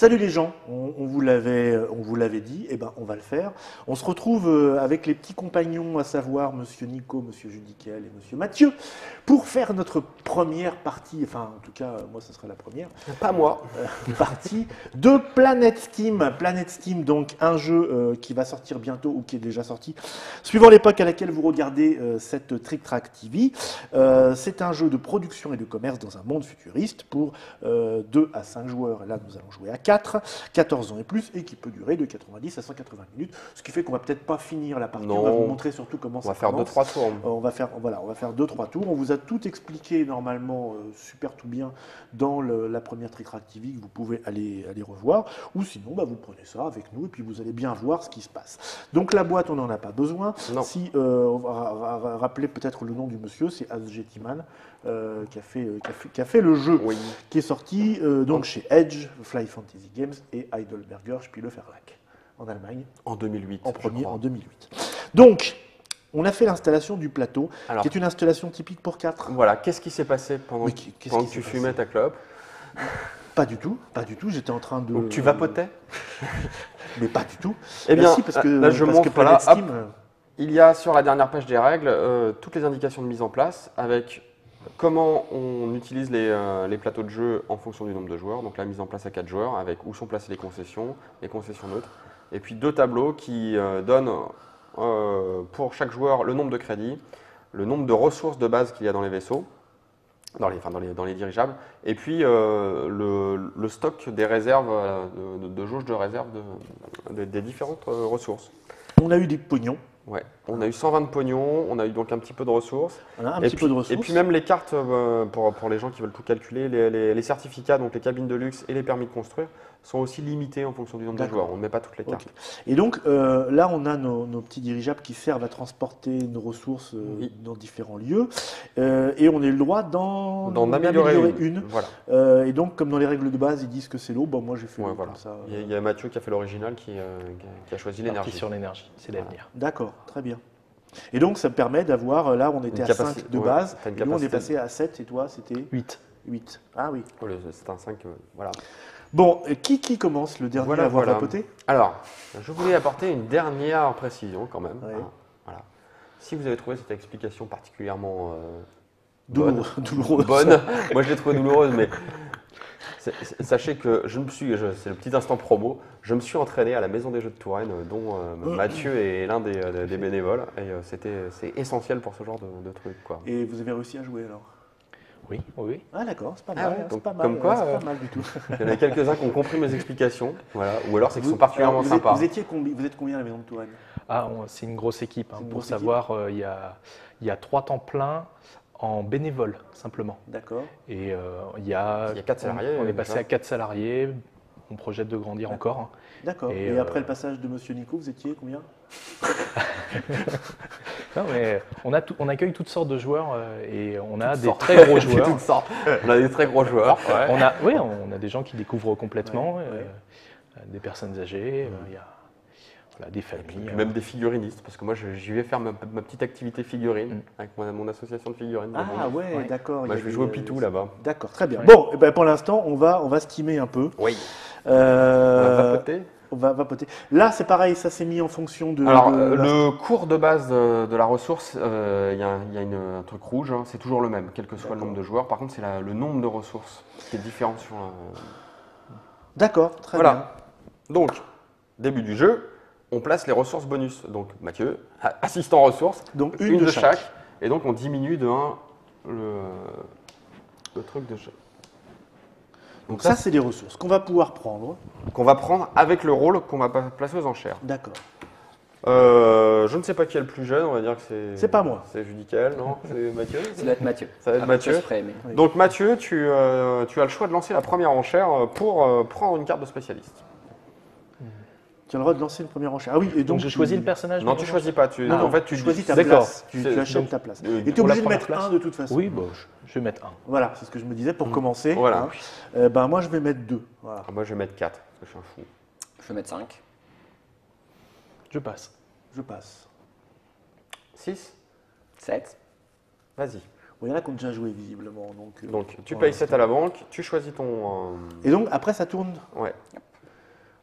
Salut les gens, on vous l'avait dit, et ben on va le faire. On se retrouve avec les petits compagnons, à savoir Monsieur Nico, Monsieur Judicael et Monsieur Mathieu, pour faire notre première partie, enfin en tout cas moi ce sera la première. Pas moi. Partie de Planet Steam. Planet Steam, donc un jeu qui va sortir bientôt ou qui est déjà sorti, suivant l'époque à laquelle vous regardez cette Trick Track TV. C'est un jeu de production et de commerce dans un monde futuriste pour 2 à 5 joueurs. Et là nous allons jouer à 4, 14 ans et plus, et qui peut durer de 90 à 180 minutes, ce qui fait qu'on va peut-être pas finir la partie. Non. On va vous montrer surtout comment ça commence. On va faire 2-3 tours. On va faire 2-3 tours. On vous a tout expliqué normalement super tout bien dans la première Trick Track TV que vous pouvez aller revoir, ou sinon vous prenez ça avec nous et puis vous allez bien voir ce qui se passe. Donc la boîte on n'en a pas besoin. Non. Si on va rappeler peut-être le nom du monsieur, c'est Asgetiman qui a fait le jeu, Oui. qui est sorti donc chez Edge, Fly Fantasy Games et Heidelberger Spieleverlag en Allemagne. En 2008. En premier, en 2008. Donc, on a fait l'installation du plateau, Alors, qui est une installation typique pour 4. voilà, qu'est-ce qui s'est passé pendant, Oui, qu'est-ce pendant qui que tu s'est fumais passé ta clope? Pas du tout, j'étais en train de... Donc tu vapotais? Mais pas du tout. Eh bien, si, parce que, là je parce montre, que Planet voilà, Steam, hop, il y a sur la dernière page des règles toutes les indications de mise en place avec comment on utilise les plateaux de jeu en fonction du nombre de joueurs. Donc la mise en place à 4 joueurs avec où sont placées les concessions neutres. Et puis 2 tableaux qui donnent pour chaque joueur le nombre de crédits, le nombre de ressources de base qu'il y a dans les vaisseaux, dans les dirigeables, et puis le stock des réserves, de jauge de réserve des différentes ressources. on a eu des pognons. Ouais, on a eu 120 de pognon, on a eu donc un petit peu de ressources. On a un petit peu de ressources. Et puis même les cartes, pour les gens qui veulent tout calculer, les certificats, donc les cabines de luxe et les permis de construire, sont aussi limités en fonction du nombre de joueurs. On ne met pas toutes les cartes. Okay. Et donc là, on a nos petits dirigeables qui servent à transporter nos ressources Oui. dans différents lieux. Et on a eu le droit d'en améliorer une. Voilà. Et donc, comme dans les règles de base, ils disent que c'est l'eau, moi j'ai fait l'eau voilà. comme ça. Il y a Mathieu qui a fait l'original qui a choisi l'énergie. Sur l'énergie, c'est l'avenir. D'accord, très bien. Et donc, ça me permet d'avoir, là, on était à 5 de base, et nous, on est passé à 7, et toi, c'était 8. 8. Ah oui. C'est un 5, voilà. Bon, qui commence, le dernier à avoir vapoté? Alors, je voulais apporter une dernière précision quand même. Ouais. Voilà. Si vous avez trouvé cette explication particulièrement douloureuse. bonne, moi je l'ai trouvée douloureuse, mais sachez que c'est le petit instant promo, je me suis entraîné à la Maison des Jeux de Touraine, dont Mathieu est l'un des bénévoles, et c'est essentiel pour ce genre de truc, quoi. Et vous avez réussi à jouer alors? Oui. Ah d'accord, c'est pas Ah mal. ouais, c'est donc, pas mal, comme quoi, c'est pas mal du tout. Il y en a quelques-uns qui ont compris mes explications, voilà, ou alors c'est qu'ils sont particulièrement sympas. Vous êtes combien à la Maison de Touraine? C'est une grosse équipe. Une pour grosse savoir, il y a 3 temps pleins en bénévole, simplement. D'accord. Et il y a 4 salariés. On est passé à 4 salariés. On projette de grandir encore. D'accord. Et après le passage de Monsieur Nico, vous étiez combien? Non, mais on accueille toutes sortes de joueurs et on a des très gros joueurs. On a des très gros joueurs. Ouais. On a des gens qui découvrent complètement, des personnes âgées, il y a des familles. Même des figurinistes, parce que moi j'y vais faire ma petite activité figurine avec mon association de figurines. Ah ouais, d'accord. Moi je vais jouer au Pitou là-bas. D'accord, très bien. Bon, pour l'instant, on va steamer un peu. Oui. On va vapoter. On va vapoter. Là, c'est pareil, ça s'est mis en fonction de... Alors, le cours de base de la ressource, il y a un truc rouge, hein, c'est toujours le même, quel que soit le nombre de joueurs. Par contre, c'est le nombre de ressources qui est différent sur... D'accord, très bien. Donc, début du jeu, on place les ressources bonus. Donc, Mathieu, assistant ressources, donc une de chaque. Et donc, on diminue de 1 le truc de jeu. Donc ça, c'est des ressources qu'on va pouvoir prendre. Qu'on va prendre avec le rôle qu'on va placer aux enchères. D'accord. Je ne sais pas qui est le plus jeune, on va dire que c'est... C'est pas moi. C'est Judicael, non? C'est Mathieu? Ça doit être Mathieu. Ça va être Mathieu. Mais... Donc Mathieu, tu as le choix de lancer la première enchère pour prendre une carte de spécialiste. Tu as le droit de lancer une première enchère. Ah oui, et Donc j'ai choisi le personnage? Non, tu choisis pas. En fait, tu choisis ta place. Tu achètes ta place. Et tu es obligé de mettre un de toute façon. Oui, je vais mettre un. Voilà, c'est ce que je me disais pour commencer. Voilà. Moi, je vais mettre 2. Voilà. Moi, je vais mettre 4, parce que je suis un fou. Je vais mettre 5. Je passe. Je passe. 6 7. Vas-y. Il y en a qui ont déjà joué visiblement. Donc tu payes 7 à la banque, tu choisis ton... Et donc après ça tourne? Ouais.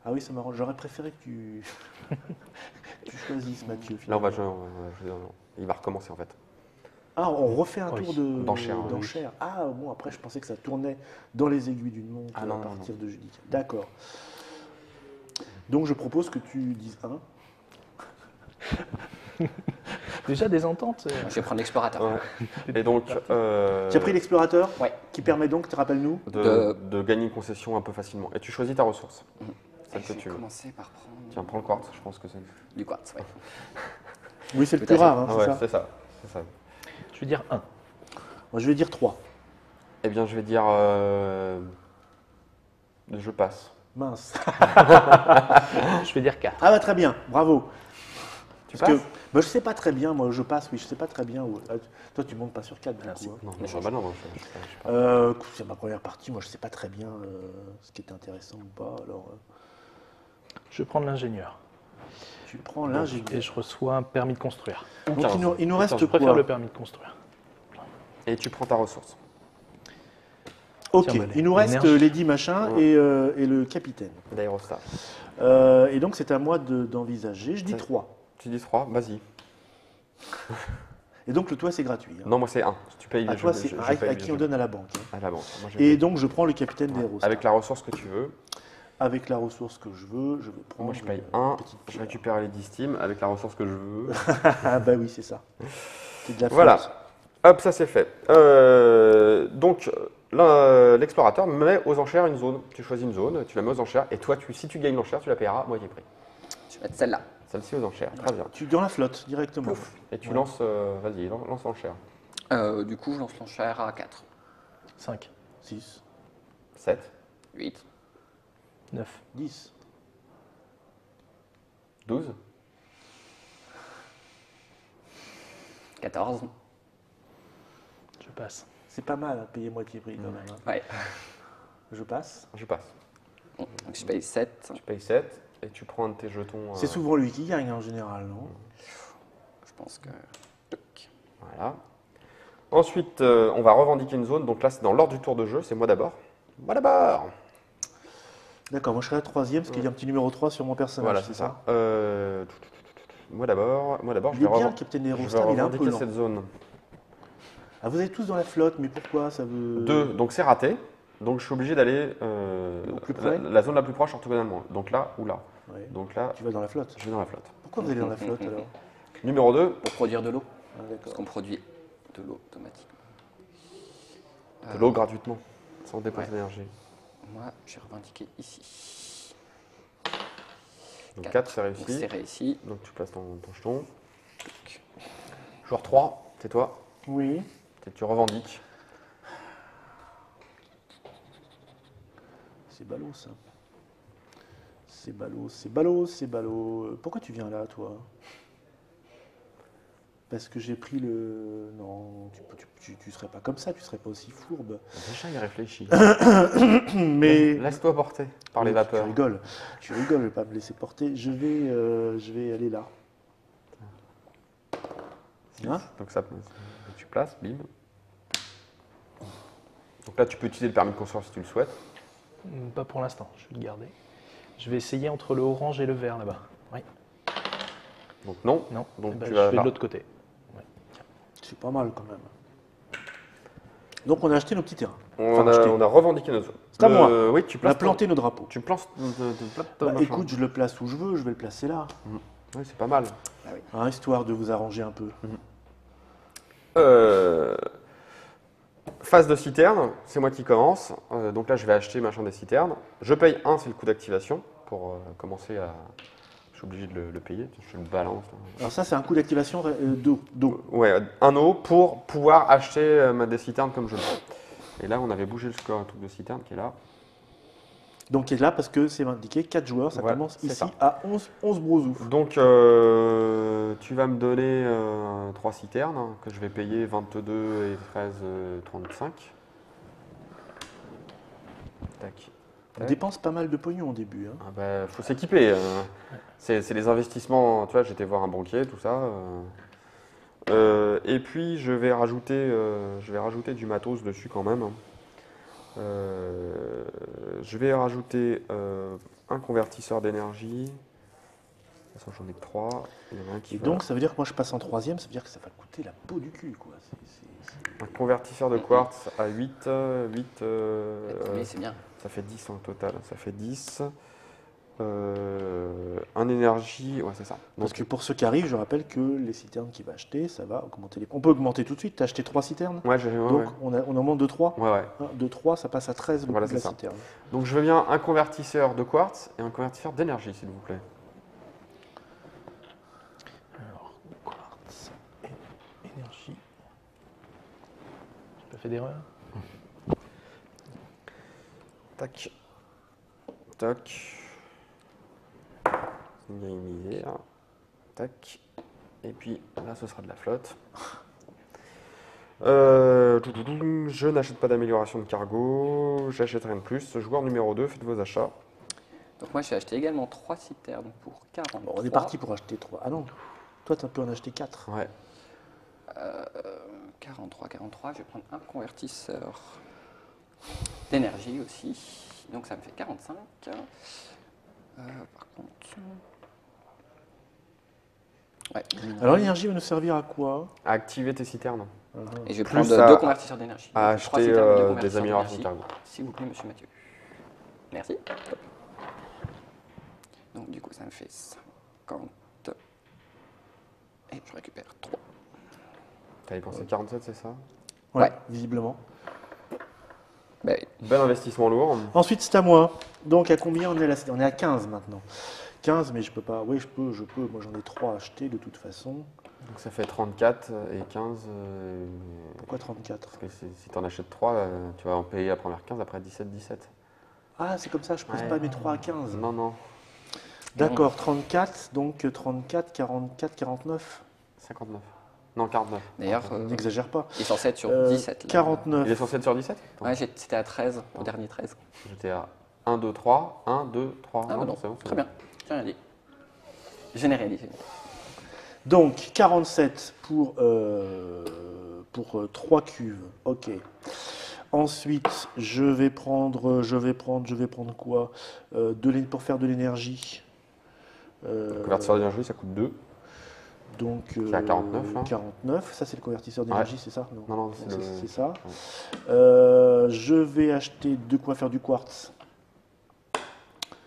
Ah oui, ça m'arrange. J'aurais préféré que tu, tu choisisses, Mathieu. Là, on va finalement. jouer il va recommencer en fait. Ah, on refait un Oui, tour d'enchères, oui. d'enchères. Ah, bon, après, je pensais que ça tournait dans les aiguilles d'une montre Ah, non, à non, partir de jeudi. D'accord. Donc, je propose que tu dises 1. Déjà des ententes. Je vais prendre l'explorateur. Ouais. Et donc, Tu as pris l'explorateur Ouais. qui permet donc, rappelle-nous, de gagner une concession un peu facilement. Et tu choisis ta ressource, celle Et que je tu vais veux. commencer par prendre Tiens, prends le quartz, je pense que c'est. du quartz. Ouais. oui, c'est le Tout plus à fait. rare, hein, Ah c'est ouais, ça. c'est ça. C'est ça. Je vais dire 1. Moi, je vais dire 3. Eh bien, je vais dire. Je passe. Mince. Je vais dire 4. Ah bah très bien, bravo. Tu Parce passes que bah, je sais pas très bien, moi je passe, oui, je sais pas très bien. Toi tu montes pas sur 4 du Merci. coup. Hein. Non, Mais non, bah non, je sais pas. C'est ma première partie, moi je sais pas très bien ce qui est intéressant ou pas. Alors Je vais prendre l'ingénieur. tu prends Et l'ingénieur. je reçois un permis de construire. Donc 15. il nous reste Je préfère quoi le permis de construire. Et tu prends ta ressource. Ok, Tiens, bah, il nous reste l'énergie. Lady Machin Ouais. et le capitaine. D'aérostar. Et donc c'est à moi d'envisager, je dis C'est- 3. Tu dis 3, vas-y. Et donc le toit c'est gratuit. Hein. Non, moi c'est 1. Tu payes. À toi c'est je à paye, qui on donne à la banque. Hein. à la banque. Moi, je Et paye. donc je prends le capitaine des Ouais. héros. Avec la ressource que tu veux. Avec la ressource que je veux, je vais prendre. Moi je paye une 1. petite Je pierre. récupère les 10 steam avec la ressource que je veux. Ah bah oui, c'est ça. C'est de la Voilà. flotte. Hop, ça c'est fait. Donc, l'explorateur met aux enchères une zone. Tu choisis une zone, tu la mets aux enchères, et toi, si tu gagnes l'enchère, tu la paieras à moitié prix. Je vais mettre celle-là. Celle-ci aux enchères, très bien. Tu dans la flotte directement. Et tu Ouais. lances, vas-y, lance l'enchère. Du coup, je lance l'enchère à 4. 5, 6, 7, 8. 9. 10. 12, 14. Je passe. C'est pas mal, hein, payer moitié prix quand même. Hein. Ouais. Je passe. je passe. Donc je paye 7. Tu payes 7, et tu prends un de tes jetons. C'est souvent lui qui gagne en général, non? Je pense que. Toc. Voilà. Ensuite, on va revendiquer une zone. Donc là, c'est dans l'ordre du tour de jeu. C'est moi d'abord. Moi d'abord. D'accord, moi je serai la troisième parce qu'il y a un petit numéro 3 sur mon personnage, Voilà, c'est c'est ça? ça. Moi d'abord, Il est bien le capitaine des je héros, vais Star, il est un peu revendiquer lent. cette zone. Ah, vous êtes tous dans la flotte, mais pourquoi ça veut. 2, donc c'est raté. Donc je suis obligé d'aller Au plus près la zone la plus proche orthogonalement. Donc là ou là. Ouais. Donc là, Tu vas dans la flotte. je vais dans la flotte. Pourquoi vous allez dans la flotte alors? Numéro 2, Pour produire de l'eau. Ah, Parce d'accord. qu'on produit de l'eau automatiquement. de l'eau gratuitement, sans dépenser Ouais. d'énergie. Moi, j'ai revendiqué ici. Donc 4, Quatre. c'est Donc réussi. c'est réussi. Donc tu places ton jeton. Joueur 3, c'est toi. Oui. Tu revendiques. C'est ballot ça. C'est ballot, c'est ballot, c'est ballot. Pourquoi tu viens là, toi? Parce que j'ai pris le. Non, tu serais pas comme ça, tu serais pas aussi fourbe. Déjà, il réfléchit. Mais. Laisse-toi porter par les Oui, vapeurs. Tu rigoles, je vais pas me laisser porter. Je vais aller là. Hein? Donc ça, tu places, bim. Donc là, tu peux utiliser le permis de construire si tu le souhaites. Pas pour l'instant, je vais le garder. Je vais essayer entre le orange et le vert là-bas. Oui. Donc non. Non. Donc Eh ben, tu je vas vais là. de l'autre côté. C'est pas mal quand même. Donc on a acheté nos petits terrains. On, Enfin, acheté. on a revendiqué nos zones. C'est à moi. Oui, tu On a places. planté nos drapeaux. Tu plantes. Bah, écoute, je le place où je veux, je vais le placer là. Oui, c'est pas mal. Hein, histoire de vous arranger un peu. Phase de citerne, c'est moi qui commence. Donc là, je vais acheter machin des citernes. Je paye 1, c'est le coût d'activation pour commencer à. Je suis obligé de le payer. Je le balance. Alors ça, c'est un coup d'activation d'eau. Ouais, 1 eau pour pouvoir acheter des citernes comme je le veux. Et là, on avait bougé le score, un truc de citerne qui est là. Donc il est là parce que c'est indiqué 4 joueurs, ça Voilà, commence c'est ici ça. à 11 brousouf. Donc, tu vas me donner 3 citernes hein, que je vais payer 22 et 13, 35. Tac. On dépense pas mal de pognon au début. Hein. Ah bah, faut s'équiper. C'est les investissements. Tu vois, j'étais voir un banquier, tout ça. Et puis, je vais rajouter du matos dessus quand même. Je vais rajouter un convertisseur d'énergie. De toute façon, j'en ai que 3. Il y en a un qui Et va- donc, ça veut dire que moi, je passe en troisième, ça veut dire que ça va coûter la peau du cul, quoi. Un convertisseur de quartz à 8. 8 Oui, c'est bien. ça fait 10 en total. Ça fait 10. Un énergie, ouais, c'est ça. Parce Donc, que pour ceux qui arrivent, je rappelle que les citernes qu'il va acheter, ça va augmenter les... On peut augmenter tout de suite, tu as acheté 3 citernes, ouais, donc on en monte de 3. ouais. De 3, ça passe à 13 le Voilà, coût de la c'est ça. citerne. Donc je veux bien un convertisseur de quartz et un convertisseur d'énergie, s'il vous plaît. Alors, quartz et énergie. J'ai pas fait d'erreur. Tac. Tac. Il y a une misère. Tac. Et puis là, ce sera de la flotte. Je n'achète pas d'amélioration de cargo. J'achète rien de plus. Joueur numéro 2, faites vos achats. Donc moi, j'ai acheté également 3 citernes pour 40. Bon, on est parti pour acheter 3. Ah non, toi, tu peux en acheter 4. Ouais. 43, je vais prendre un convertisseur d'énergie aussi. Donc ça me fait 45. Par contre... Ouais. Alors, l'énergie va nous servir à quoi? À activer tes citernes. Et je vais Plus prendre à- 2 convertisseurs d'énergie. À Donc, trois acheter citernes, deux des convertisseurs améliorations de d'énergie. cargo. S'il vous plaît, monsieur Mathieu. Merci. Top. Donc du coup, ça me fait 50. Et je récupère 3. T'avais pensé 47, c'est ça? Ouais. Visiblement. Bah oui. Bel investissement lourd. Ensuite, c'est à moi. Donc, à combien on est là? On est à 15 maintenant. 15, mais je peux pas. Oui, je peux. Moi, j'en ai 3 achetés de toute façon. Donc ça fait 34 et 15. Pourquoi 34? Parce que si tu en achètes 3, tu vas en payer la première 15, après 17, 17. Ah, c'est comme ça, je pose Ouais. pas mes 3 à 15. Non, non. D'accord, 34, donc 34, 44, 49. 59. Non, 49. D'ailleurs, N'exagère pas. il est censé être sur 17. Là. 49. Il est censé être sur 17? Attends. Ouais, c'était à 13, au dernier 13. J'étais à 1, 2, 3. 1, 2, 3. Ah bah non, c'est bon, c'est très bon. bien. J'ai rien dit. Je n'ai rien dit. Donc 47 pour 3 cuves. Ok. Ensuite, je vais prendre quoi? Pour faire de l'énergie. Le convertisseur d'énergie, ça coûte 2. Donc Qui est à 49, là. 49, ça c'est le convertisseur d'énergie, c'est ça? Non, non, c'est le- c'est ça. Je vais acheter de quoi faire du quartz.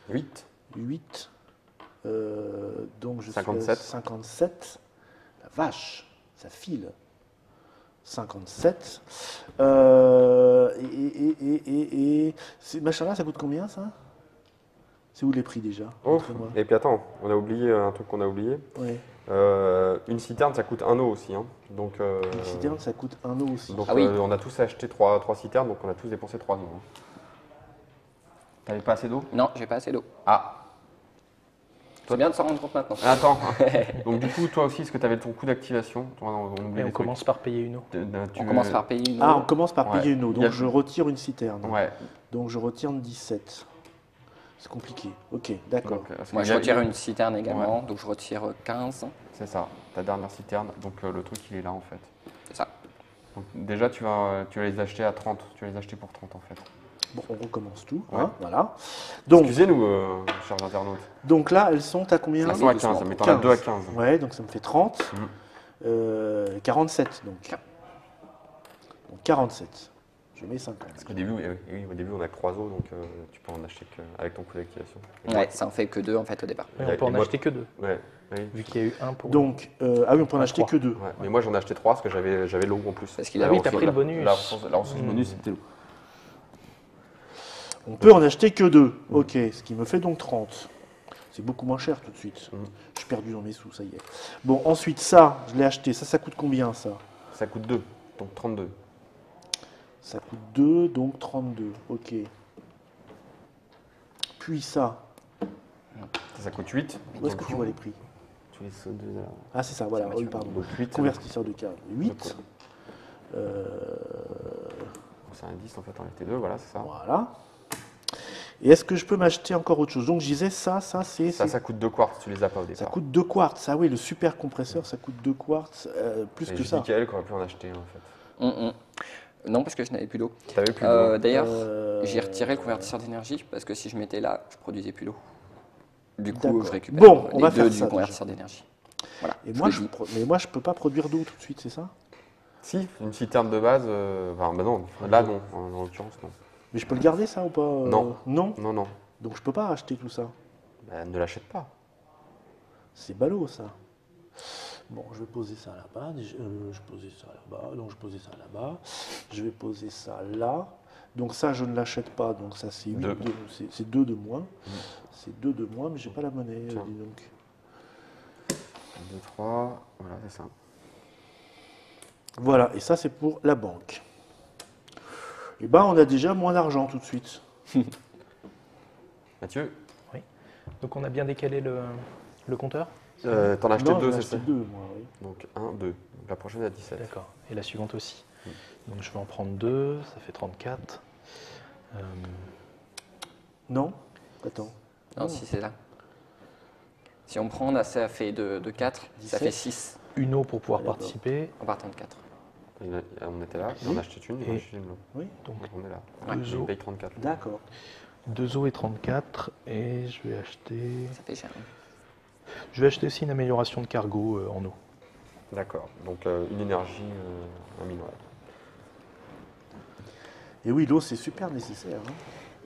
8. 8. Donc je 57. suis à 57. La vache, ça file. 57. Ces machins-là, ça coûte combien ça? C'est où les prix déjà? Oh, Montrez-moi. et puis attends, on a oublié un truc qu'on a oublié. Ouais. Une citerne, ça coûte 1 eau aussi. Hein. Donc, Une citerne, ça coûte 1 eau aussi. donc Ah oui. on a tous acheté 3 citernes, donc on a tous dépensé 3 eaux. Hein. T'avais pas assez d'eau? Non, j'ai pas assez d'eau. Ah, C'est bien de s'en rendre compte maintenant. attends. Donc du coup, toi aussi, est-ce que tu avais ton coût d'activation? Et on commence par payer une eau. On commence par payer une eau. Ah, on commence par Ouais. payer une eau. Il y a- Donc je retire une citerne. Ouais. Donc je retire 17. C'est compliqué. Ok, d'accord. Donc, parce Moi, qu'il je y a- retire une citerne également, donc je retire 15. C'est ça, ta dernière citerne. Donc le truc, il est là en fait. C'est ça. Donc, déjà, tu vas les acheter à 30. Tu vas les acheter pour 30 en fait. Bon, on recommence tout. Ouais. Hein, voilà. Donc, Excusez-nous, chers internautes. donc là, elles sont à combien? Elles sont à 15, mais t'en as 2 à 15. Ouais, donc ça me fait 30. 47 donc. Donc 47. Je mets 50. Parce qu'au début, au début, on a que 3 os, donc tu peux en acheter avec ton coût d'activation. Et Ouais, ça en fait que 2 en fait au départ. Et Et on peut en moi- acheter que 2, Ouais, oui. vu qu'il y a eu un pour. Donc, ah oui, on peut en À acheter 3. que 2. Ouais. Mais moi, j'en ai acheté 3 parce que j'avais l'eau en plus. Parce qu'il a Ah oui, la t'as ressource. pris le bonus. La ressource du bonus, c'était l'eau. On peut en acheter que 2. Ok, ce qui me fait donc 30. C'est beaucoup moins cher tout de suite. Je suis perdu dans mes sous, ça y est. Bon, ensuite, ça, je l'ai acheté. Ça coûte combien, ça? Ça coûte 2, donc 32. Ça coûte 2, donc 32. Ok. Puis ça, Ça coûte 8. où est-ce que tu vois les prix? Tu les sautes de là. Ah, c'est ça, voilà. C'est Oui, Mathieu. pardon. Donc 8. Convertisseur de câble. 8. C'est un 10 en fait en FT2, voilà, c'est ça. Voilà. Et est-ce que je peux m'acheter encore autre chose? Donc je disais ça c'est... Ça coûte 2 quartz, tu les as pas au Ça départ. coûte 2 quartz. Ah oui, le super compresseur, ça coûte 2 quartz, plus Et que je ça. dis qu'elle aurait pu en acheter en fait. Non, parce que je n'avais plus d'eau. T'avais plus d'eau. D'ailleurs, j'ai retiré le convertisseur d'énergie parce que si je mettais là, je produisais plus d'eau. Du coup, D'accord. je récupère Bon, on les va deux faire du ça, convertisseur d'énergie. Voilà. Et je moi, le je, dis. mais moi, je peux pas produire d'eau tout de suite, c'est ça? Si, une citerne de base, enfin, bah non, là non, en l'occurrence non. Mais je peux le garder ça ou pas? Non. Non? Non, non, Donc je peux pas racheter tout ça. bah, ne l'achète pas. C'est ballot ça. Bon, je vais poser ça là-bas. Je posais ça là-bas. Donc je posais ça là-bas. Je vais poser ça là. Donc ça, je ne l'achète pas. Donc ça, c'est 8 Deux. c'est 2 de moins. C'est 2 de moins, mais j'ai pas la monnaie, Tiens. dis donc. 2, 3, voilà, c'est ça. Voilà, et ça, c'est pour la banque. Et ben, on a déjà moins d'argent tout de suite. Mathieu, Donc on a bien décalé le compteur? t'en as acheté Non, 2, j'en ai c'est acheté ça? 2, moi, oui. Donc 1, 2. Donc la prochaine est à 17. D'accord. Et la suivante aussi. Donc je vais en prendre 2, ça fait 34. Non? Attends. Non, si c'est là. Si on prend, là, ça fait de 4, ça 17. fait 6 Une eau pour pouvoir D'accord. participer. en partant de 4. On était là, et on a acheté une, et on a acheté une l'autre. Oui, Donc Donc on est là. Ouais. deux Il eaux, paye 34. d'accord. 2 eaux et 34. Et je vais acheter. Ça fait cher. Je vais acheter aussi une amélioration de cargo en eau. D'accord. Donc une énergie, un minerai. Et oui, l'eau, c'est super nécessaire. Hein.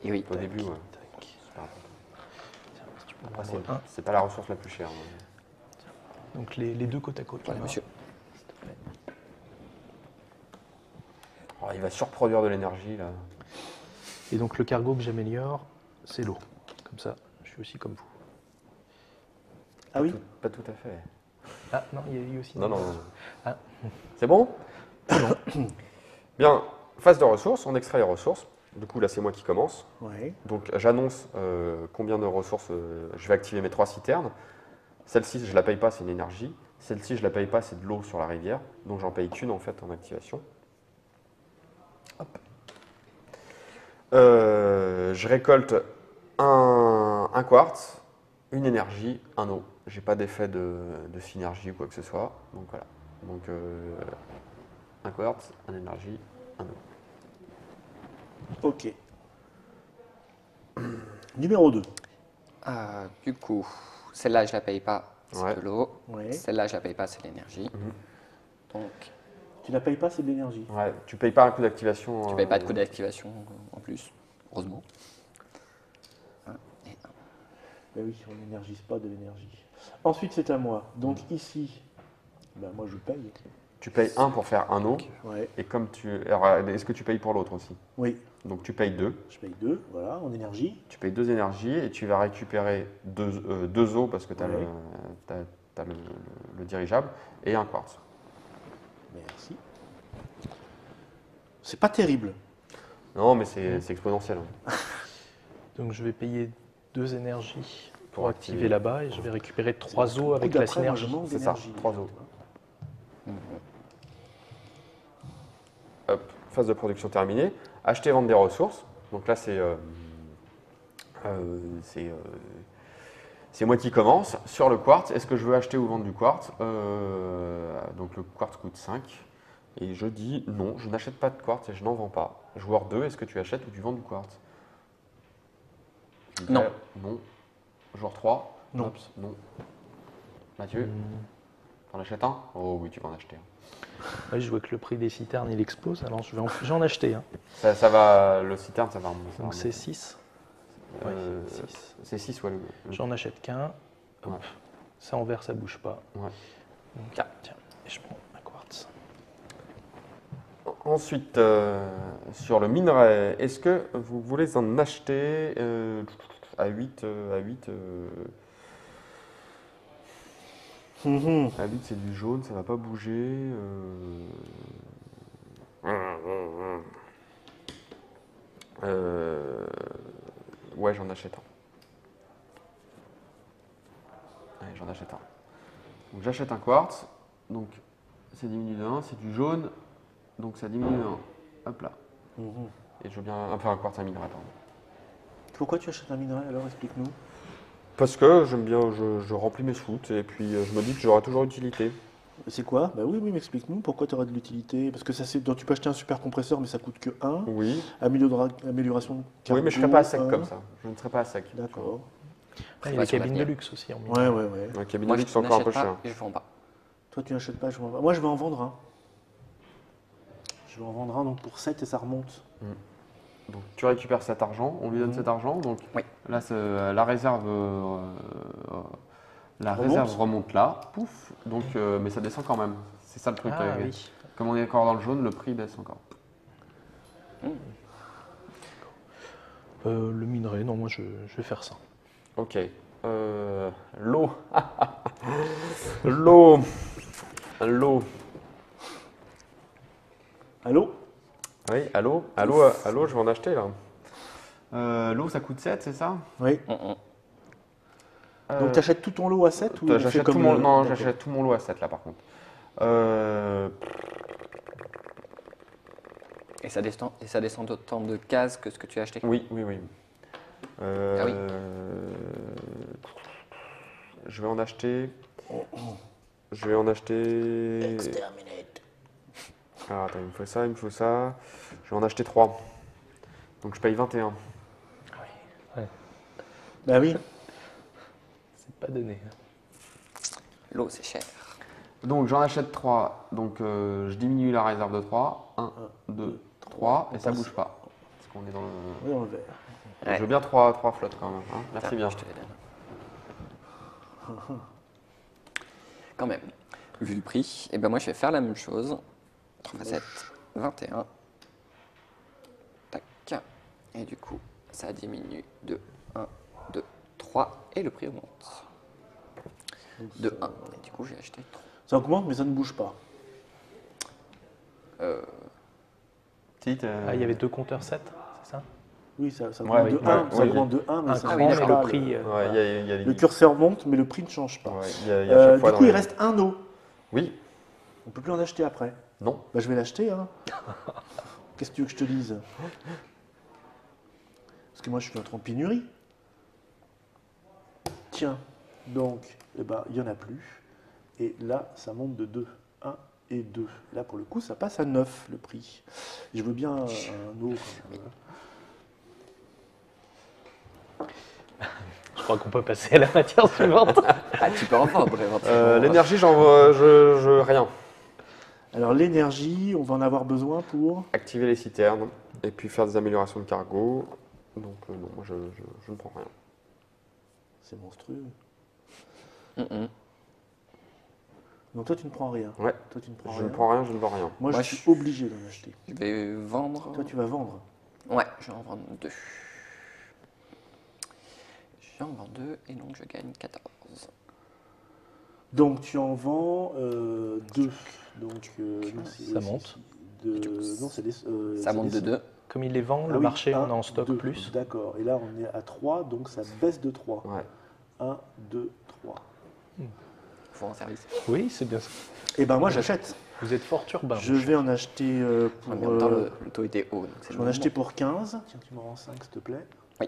Et oui. Au début, ouais. Tac. C'est pas grave. Tiens, si tu peux me Après, prendre un. c'est pas la ressource la plus chère. hein. Donc les deux côte à côte. Voilà, là, monsieur. s'il te plaît. Oh, il va surproduire de l'énergie là. Et donc le cargo que j'améliore, c'est l'eau. Comme ça, je suis aussi comme vous. Ah oui? Pas tout à fait. Ah non, il y a eu aussi. Non, non. Ah. C'est bon? Bien, phase de ressources, on extrait les ressources. Du coup, là, c'est moi qui commence. Ouais. Donc, j'annonce combien de ressources je vais activer mes 3 citernes. Celle-ci, je ne la paye pas, c'est une énergie. Celle-ci, je ne la paye pas, c'est de l'eau sur la rivière. Donc, j'en paye qu'une en fait en activation. Hop. Je récolte un quartz, une énergie, un eau. J'ai pas d'effet de synergie ou quoi que ce soit. Donc voilà. Donc un quartz, un énergie, un eau. Ok. Numéro 2. Du coup, celle-là, je la paye pas, c'est Ouais. de l'eau. Ouais. Celle-là, je la paye pas, c'est l'énergie. Mhm. Donc, Tu la payes pas, c'est de l'énergie. Ouais, tu payes pas un coût d'activation. tu payes pas de coût d'activation en plus, heureusement. Ben oui, on n'énergise pas de l'énergie. Ensuite, c'est à moi. Donc ici, ben moi je paye. Tu payes un pour faire un eau. Ouais. Et comme tu. Alors, est-ce que tu payes pour l'autre aussi? Oui, Donc tu payes 2. je paye 2, voilà, en énergie. Tu payes 2 énergies et tu vas récupérer 2 eaux parce que tu as, Ouais. le dirigeable et un quartz. Merci. C'est pas terrible. Non, mais c'est exponentiel. hein. Donc je vais payer 2 énergies pour Pour activer activer. là-bas et je vais récupérer 3 eaux avec Coup la d'après, moi, je synergie. manque C'est ça, d'énergie, 3 déjà, eaux. tu vois. Hop, phase de production terminée. Acheter et vendre des ressources. Donc là, c'est moi qui commence. Sur le quartz, est-ce que je veux acheter ou vendre du quartz? Donc le quartz coûte 5. Et je dis non, je n'achète pas de quartz et je n'en vends pas. Joueur 2, est-ce que tu achètes ou tu vends du quartz? Je dirais Non. Non. Joueur 3? Non. Hops, non. Mathieu, t'en achètes un? Oh oui, tu vas en acheter un. Ouais, je vois que le prix des citernes il explose, alors je vais en acheter. Hein. Ça va, le citerne, ça va remonter. Donc c'est 6. Ouais, six. C'est 6, ouais. J'en achète qu'un. Hop. Ouais. Ça en vert, ça bouge pas. Ouais. Donc, tiens, et je prends un quartz. Ensuite, sur le minerai, est-ce que vous voulez en acheter à 8 Mhm. À 8, c'est du jaune, ça va pas bouger. Ouais, j'en achète un. Ouais, j'en achète un. Donc j'achète un quartz, donc c'est diminué de 1, c'est du jaune, donc ça diminue de 1. Hop là. Mhm. Et je veux bien un peu un quartz, un minerai, pardon. Pourquoi tu achètes un minerai alors? Explique-nous. Parce que j'aime bien, je remplis mes shoots et puis je me dis que j'aurai toujours utilité. C'est quoi? Bah oui, mais explique-nous. Pourquoi tu auras de l'utilité? Parce que ça, c'est, donc, tu peux acheter un super compresseur, mais ça coûte que 1. Oui. Amélioration de cargo, Oui, mais je ne serai pas à sec 1. comme ça. Je ne serai pas à sec. D'accord. Ah, il y a les sur cabines de l'avenir. luxe aussi en Ouais, ouais, ouais. Un cabine Moi, de je luxe, c'est encore un peu n'achète cher. pas et je vends pas. Toi, tu n'achètes pas, je vends pas. Moi, je vais en vendre un. Je vais en vendre un donc pour 7 et ça remonte. Donc, tu récupères cet argent, on lui donne Mhm. cet argent. Donc Oui. là, la réserve, remonte là, pouf. Donc, mais ça descend quand même. C'est ça le truc. Ah oui. Comme on est encore dans le jaune, le prix baisse encore. Le minerai, non, moi je vais faire ça. Ok. L'eau. L'eau. L'eau. Allô? Oui, allô, je vais en acheter là. L'eau, ça coûte 7, c'est ça? Oui. Donc, tu achètes tout ton lot à 7 ou on fait J'achète comme tout mon, le- non, d'accord. j'achète tout mon lot à 7 là par contre. Et ça descend d'autant de cases que ce que tu as acheté. Oui. Ah oui. Je vais en acheter. Je vais en acheter. Exterminate. Ah, attends, il me faut ça, il me faut ça. Je vais en acheter 3. Donc je paye 21. Bah oui. C'est pas donné. L'eau, c'est cher. Donc j'en achète 3. Donc je diminue la réserve de 3. 1, 2, 3. Et ça bouge pas. Parce qu'on est dans le. Oui, dans le vert. Ouais. Je veux bien 3 flottes quand même. Hein. Merci Tiens, bien. Je te les donne. Quand même. Vu le prix, et ben moi je vais faire la même chose. 3 x 7, 21. Tac. Et du coup, ça diminue de 1, 2, 3. Et le prix augmente. De 1. Et du coup, j'ai acheté 3. Ça augmente, mais ça ne bouge pas. Petite, Ah, il y avait deux compteurs 7, c'est ça? Oui, ça Ouais, augmente de oui, 1, ouais, ça oui. augmente de 1, mais Un ça cran, ne mais bouge le pas. prix. Ouais, il y a Le curseur monte, mais le prix ne change pas. Ouais, il y a à chaque fois Du dans coup, il les- reste un eau. Oui, On peut plus en acheter après. non. Bah, je vais l'acheter. Hein. Qu'est-ce que tu veux que je te dise? Parce que moi, je suis en pénurie. Tiens, donc, eh ben, il n'y en a plus. Et là, ça monte de 2. 1 et 2. Là, pour le coup, ça passe à 9 le prix. Je veux bien un eau. Quand même. Je crois qu'on peut passer à la matière suivante. Ah, tu peux en vendre éventuellement. L'énergie, rien. Alors, l'énergie, on va en avoir besoin pour. Activer les citernes et puis faire des améliorations de cargo. Donc non, moi je ne prends rien. C'est monstrueux. Mhm. Donc, toi, tu ne prends rien. Ouais. Toi, tu ne prends Je rien. ne prends rien, je ne vends rien. Moi, Moi, je suis obligé d'en acheter. Je vais vendre. Toi, tu vas vendre. Ouais, je vais en vendre 2. J'en vends 2 et donc je gagne 14. Donc, tu en vends 2. Donc, non, Ça monte. Non, c'est des. Ça monte de 2. Comme il les vend, Ah le oui, marché, un, on a en stock deux. plus. D'accord. Et là, on est à 3, donc ça baisse de 3. Ouais. 1, 2, 3. Faut en service. Oui, c'est bien ça. Et ben moi, j'achète. Vous êtes fort urbain. Je vais en acheter pour. En même temps, le taux était haut. Donc c'est Je le vais en acheter moment. pour 15. Tiens, tu m'en rends 5, s'il te plaît. Oui.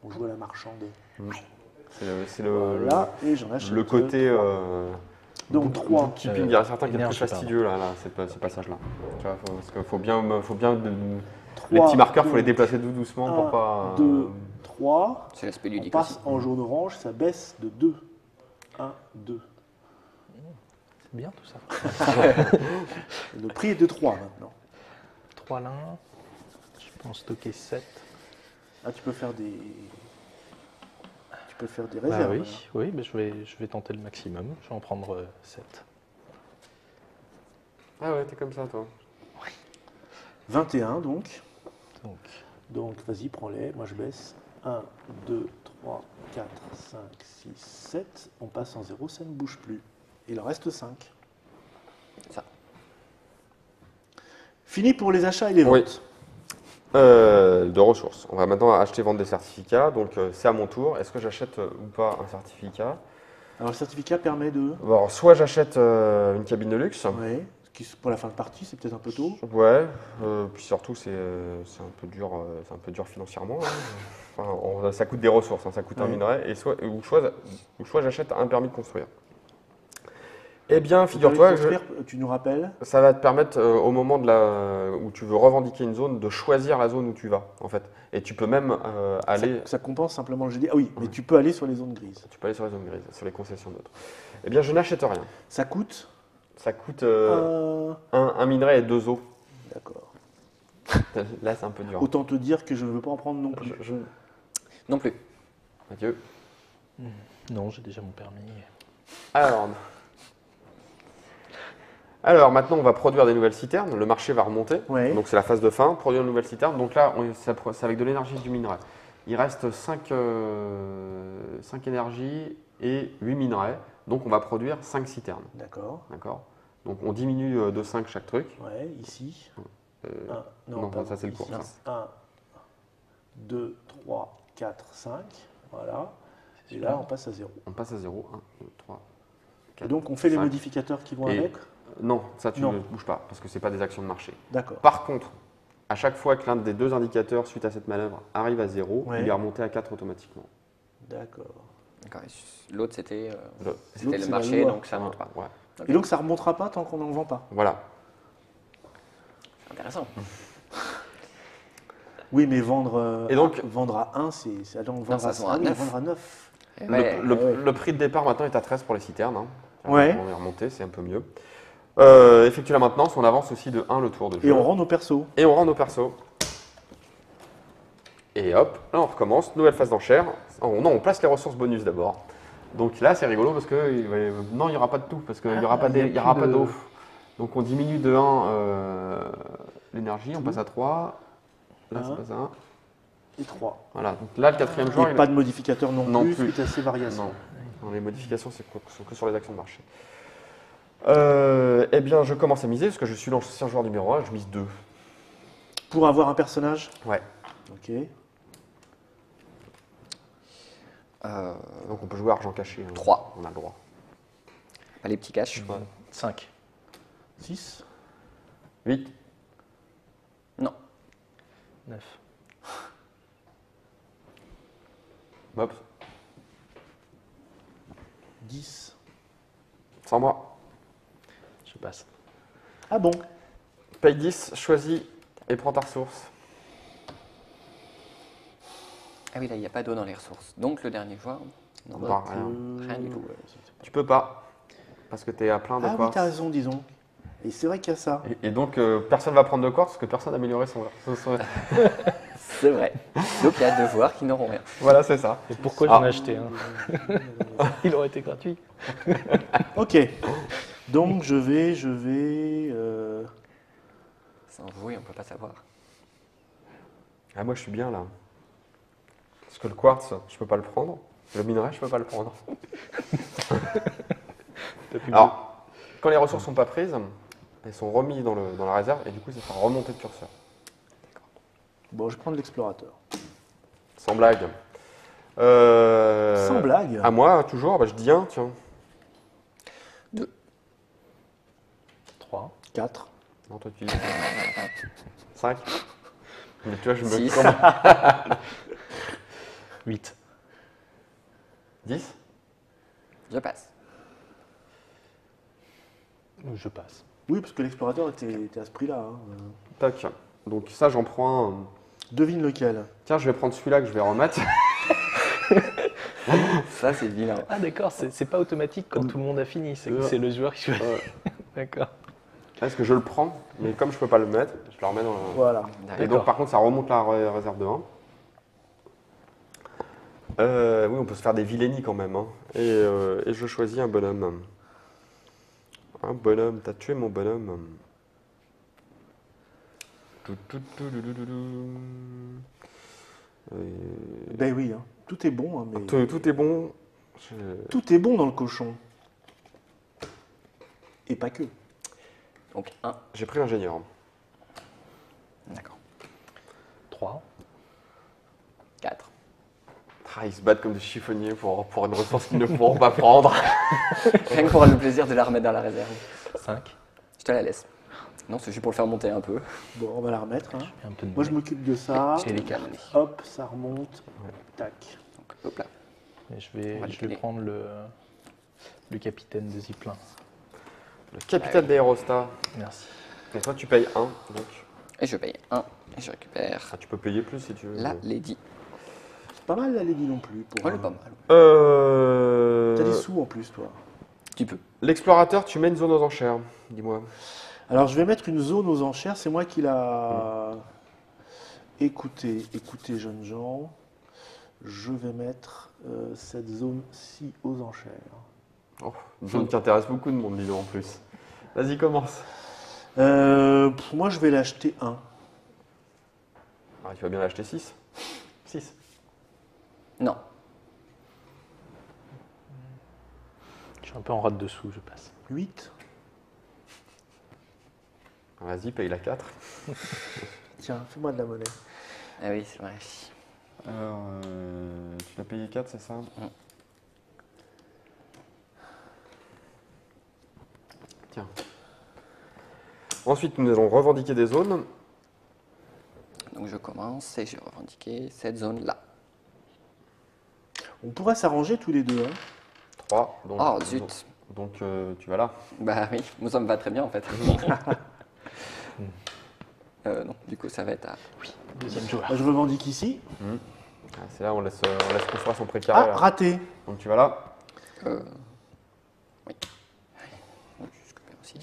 On joue à la marchande. C'est le, Voilà, et j'en achète. le côté Donc 3. bookkeeping. Il y a certains qui sont plus énergie, fastidieux là, ces passages-là. Tu vois, parce qu'il faut bien les 3, petits marqueurs, il faut les donc, déplacer tout doucement pour 1, pas. 2, 3. C'est l'aspect On ludique passe aussi. en jaune-orange, ça baisse de 2. 1, 2. C'est bien tout ça. Le prix est de 3 maintenant. 3 lins. Je peux en stocker 7. Ah, tu peux faire des. Tu peux faire des Bah réserves. oui, oui, mais je vais tenter le maximum. Je vais en prendre 7. Ah ouais, t'es comme ça toi. 21 donc. Donc, Vas-y, prends-les. Moi, je baisse. 1, 2, 3, 4, 5, 6, 7. On passe en 0, ça ne bouge plus. Il en reste 5. Ça. Fini pour les achats et les Oui. ventes. De ressources. On va maintenant acheter, vendre des certificats. Donc c'est à mon tour. Est-ce que j'achète ou pas un certificat? Alors, le certificat permet de. Alors, soit j'achète une cabine de luxe. Oui. Pour la fin de partie, c'est peut-être un peu tôt. Ouais. Puis surtout, c'est un peu dur financièrement. Hein. Enfin, ça coûte des ressources, hein, ça coûte un Ouais. minerai. Ou soit j'achète un permis de construire. Eh bien, figure-toi, Tu nous rappelles? ça va te permettre, au moment où tu veux revendiquer une zone, de choisir la zone où tu vas, en fait. Et tu peux même aller... Ça compense simplement le GD. Ah oui, mais tu peux aller sur les zones grises. Tu peux aller sur les zones grises, sur les concessions d'autres. Eh bien, je n'achète rien. Ça coûte Ça coûte un minerai et 2 os. D'accord. Là, c'est un peu dur. Autant te dire que je ne veux pas en prendre non plus. Non plus. Adieu. Non, j'ai déjà mon permis. Alors, maintenant, on va produire des nouvelles citernes. Le marché va remonter. Ouais. Donc, c'est la phase de fin. Produire une nouvelle citerne. Donc là, c'est avec de l'énergie du minerai. Il reste 5 énergies et 8 minerais. Donc, on va produire 5 citernes. D'accord. D'accord. Donc, on diminue de 5 chaque truc. Ouais, ici. Non, ça, c'est le cours. Ici. 1, 2, 3, 4, 5. Voilà. Et là, on passe à 0. On passe à 0. 1, 2, 3, 4. Et donc, on fait les 5. modificateurs qui vont Et- avec? Non, ça, tu Non. ne bouges pas parce que ce n'est pas des actions de marché. D'accord. Par contre, à chaque fois que l'un des deux indicateurs suite à cette manœuvre arrive à 0, Ouais. il est remonté à 4 automatiquement. D'accord. D'accord. L'autre, c'était L'autre, le c'est marché, la loi. donc ça ne monte pas. Ouais. Et donc, ça ne remontera pas tant qu'on n'en vend pas? Voilà. Intéressant. Oui, mais vendre, Et donc- vendre à 1, c'est alors vendre ça à se vend à 5, 9. vendre à 9. Ouais. Le prix de départ maintenant est à 13 pour les citernes. Hein. Ouais. On est remonté, c'est un peu mieux. Effectue la maintenance, on avance aussi de 1 le tour de jeu. Et on rend nos persos. Et on rend nos persos. Et hop, là on recommence, nouvelle phase d'enchère. Oh, non, on place les ressources bonus d'abord. Donc là c'est rigolo parce que non, il n'y aura pas de tout, parce qu'il n'y aura pas d'eau. Donc on diminue de 1 l'énergie, on passe à 3. Là ça Un. passe à 1. Et 3. Voilà, donc là le quatrième joueur, Et pas de modificateur non, Non plus, plus. suite à ces variations. Non. Non, les modifications sont que sur les actions de marché. Eh bien, je commence à miser parce que je suis l'ancien joueur numéro 1, je mise 2. Pour avoir un personnage? Ouais. Ok. Donc on peut jouer argent caché. Hein. 3. On a le droit. Pas les petits caches. 5. 6. 8. Non. 9. Hop. 10. Sans moi. Je passe. Ah bon? Paye 10, choisis et prends ta ressource. Ah oui, là, il n'y a pas d'eau dans les ressources. Donc, le dernier joueur, non, Bah, rien. rien du tout. Ouais, Tu peux pas. Parce que tu es à plein de Ah oui, quartz. t'as raison, disons. Et c'est vrai qu'il y a ça. Et donc, personne va prendre de quartz parce que personne n'a amélioré son. C'est vrai. Donc, il y a 2 joueurs qui n'auront rien. Voilà, c'est ça. Et pourquoi Ah. j'en ai acheté un? Il aurait été gratuit. Ok. Donc je vais. Sans vous, on ne peut pas savoir. Ah, moi, je suis bien là. Parce que le quartz, je peux pas le prendre. Le minerai, je peux pas le prendre. Alors, quand les ressources sont pas prises, elles sont remises dans la réserve et du coup, ça fera remonter le curseur. Bon, je vais prendre l'explorateur. Sans blague. Sans blague. À moi, toujours, bah, je dis 1, tiens. 3. 4. Non, toi, tu dis 5. Mais tu vois, je me 6. 8. 10. Je passe. Je passe. Oui, parce que l'explorateur était à ce prix-là. Hein. Tac. Donc ça, j'en prends un. Devine lequel. Tiens, je vais prendre celui-là que je vais remettre. Ça, c'est vilain. Ah d'accord, c'est pas automatique quand tout le monde a fini, c'est le joueur qui choisit. D'accord. Est-ce que je le prends? Mais comme je peux pas le mettre, je le remets dans la... Voilà. Et D'accord. donc, par contre, ça remonte la réserve de 1. Oui, on peut se faire des vilainies quand même. Hein. Et je choisis un bonhomme. Un bonhomme, t'as tué mon bonhomme. Ben oui, hein. Tout est bon. Hein, mais... Tout est bon. Tout est bon dans le cochon. Et pas que. Donc, 1. J'ai pris l'ingénieur. D'accord. 3. 4. Ah, ils se battent comme des chiffonniers pour une ressource qu'ils ne pourront pas prendre. Rien que pour le plaisir de la remettre dans la réserve. 5. Je te la laisse. Non, c'est juste pour le faire monter un peu. Bon, on va la remettre. Hein. Un peu de Moi, je m'occupe de ça. Et les cartes. Hop, ça remonte. Tac. Donc, hop là. Et je On va vais le filer. prendre le capitaine de Ziplin. Le capitaine d'Aérostar. Merci. Et toi, tu payes 1. Donc. Et je paye 1 et je récupère Ah, tu peux payer plus si tu veux. la Lady. C'est pas mal la Lady non plus. Pour Oh, elle est pas mal. T'as des sous en plus, toi. Tu peux. L'explorateur, tu mets une zone aux enchères. Dis-moi. Alors, je vais mettre une zone aux enchères. C'est moi qui l'a. Écoutez, jeunes gens. Je vais mettre cette zone-ci aux enchères. Oh, une zone qui intéresse beaucoup de monde, dis donc, en plus. Vas-y, commence. Moi, je vais l'acheter un. Ah, tu vas bien l'acheter 6. 6. Non. Je suis un peu en rade dessous, je passe. 8. Vas-y, paye la 4. Tiens, fais-moi de la monnaie. Ah oui, c'est vrai. Alors, tu l'as payé 4, c'est ça? Tiens. Ensuite, nous allons revendiquer des zones. Donc je commence et je vais revendiquer cette zone-là. On pourrait s'arranger tous les deux. Hein. 3. Donc, Oh zut. Donc, tu vas là. Bah oui, moi ça me va très bien en fait. Non, du coup ça va être à... Deuxième joueur. Bah, je revendique ici. Ah, c'est là où on laisse construire son précaré. Ah, là. raté. Donc, tu vas là. Oui. Donc, je récupère aussi.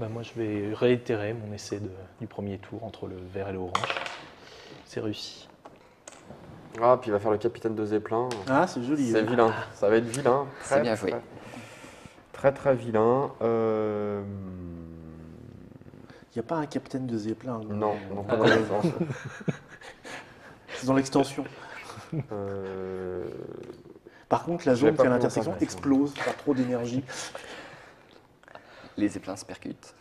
Bah, moi, je vais réitérer mon essai du premier tour entre le vert et l'orange. C'est réussi. Ah, puis il va faire le capitaine de Zeppelin. Ah, c'est joli. C'est hein. vilain. Ça va être vilain. C'est bien joué. Très vilain. Il n'y a pas un capitaine de Zeppelin. Non, pas dans le sens. C'est dans l'extension. Par contre, la Je l'ai zone pas qui est à pris en l'intersection considération. explose par trop d'énergie. Les zeppelins se percutent.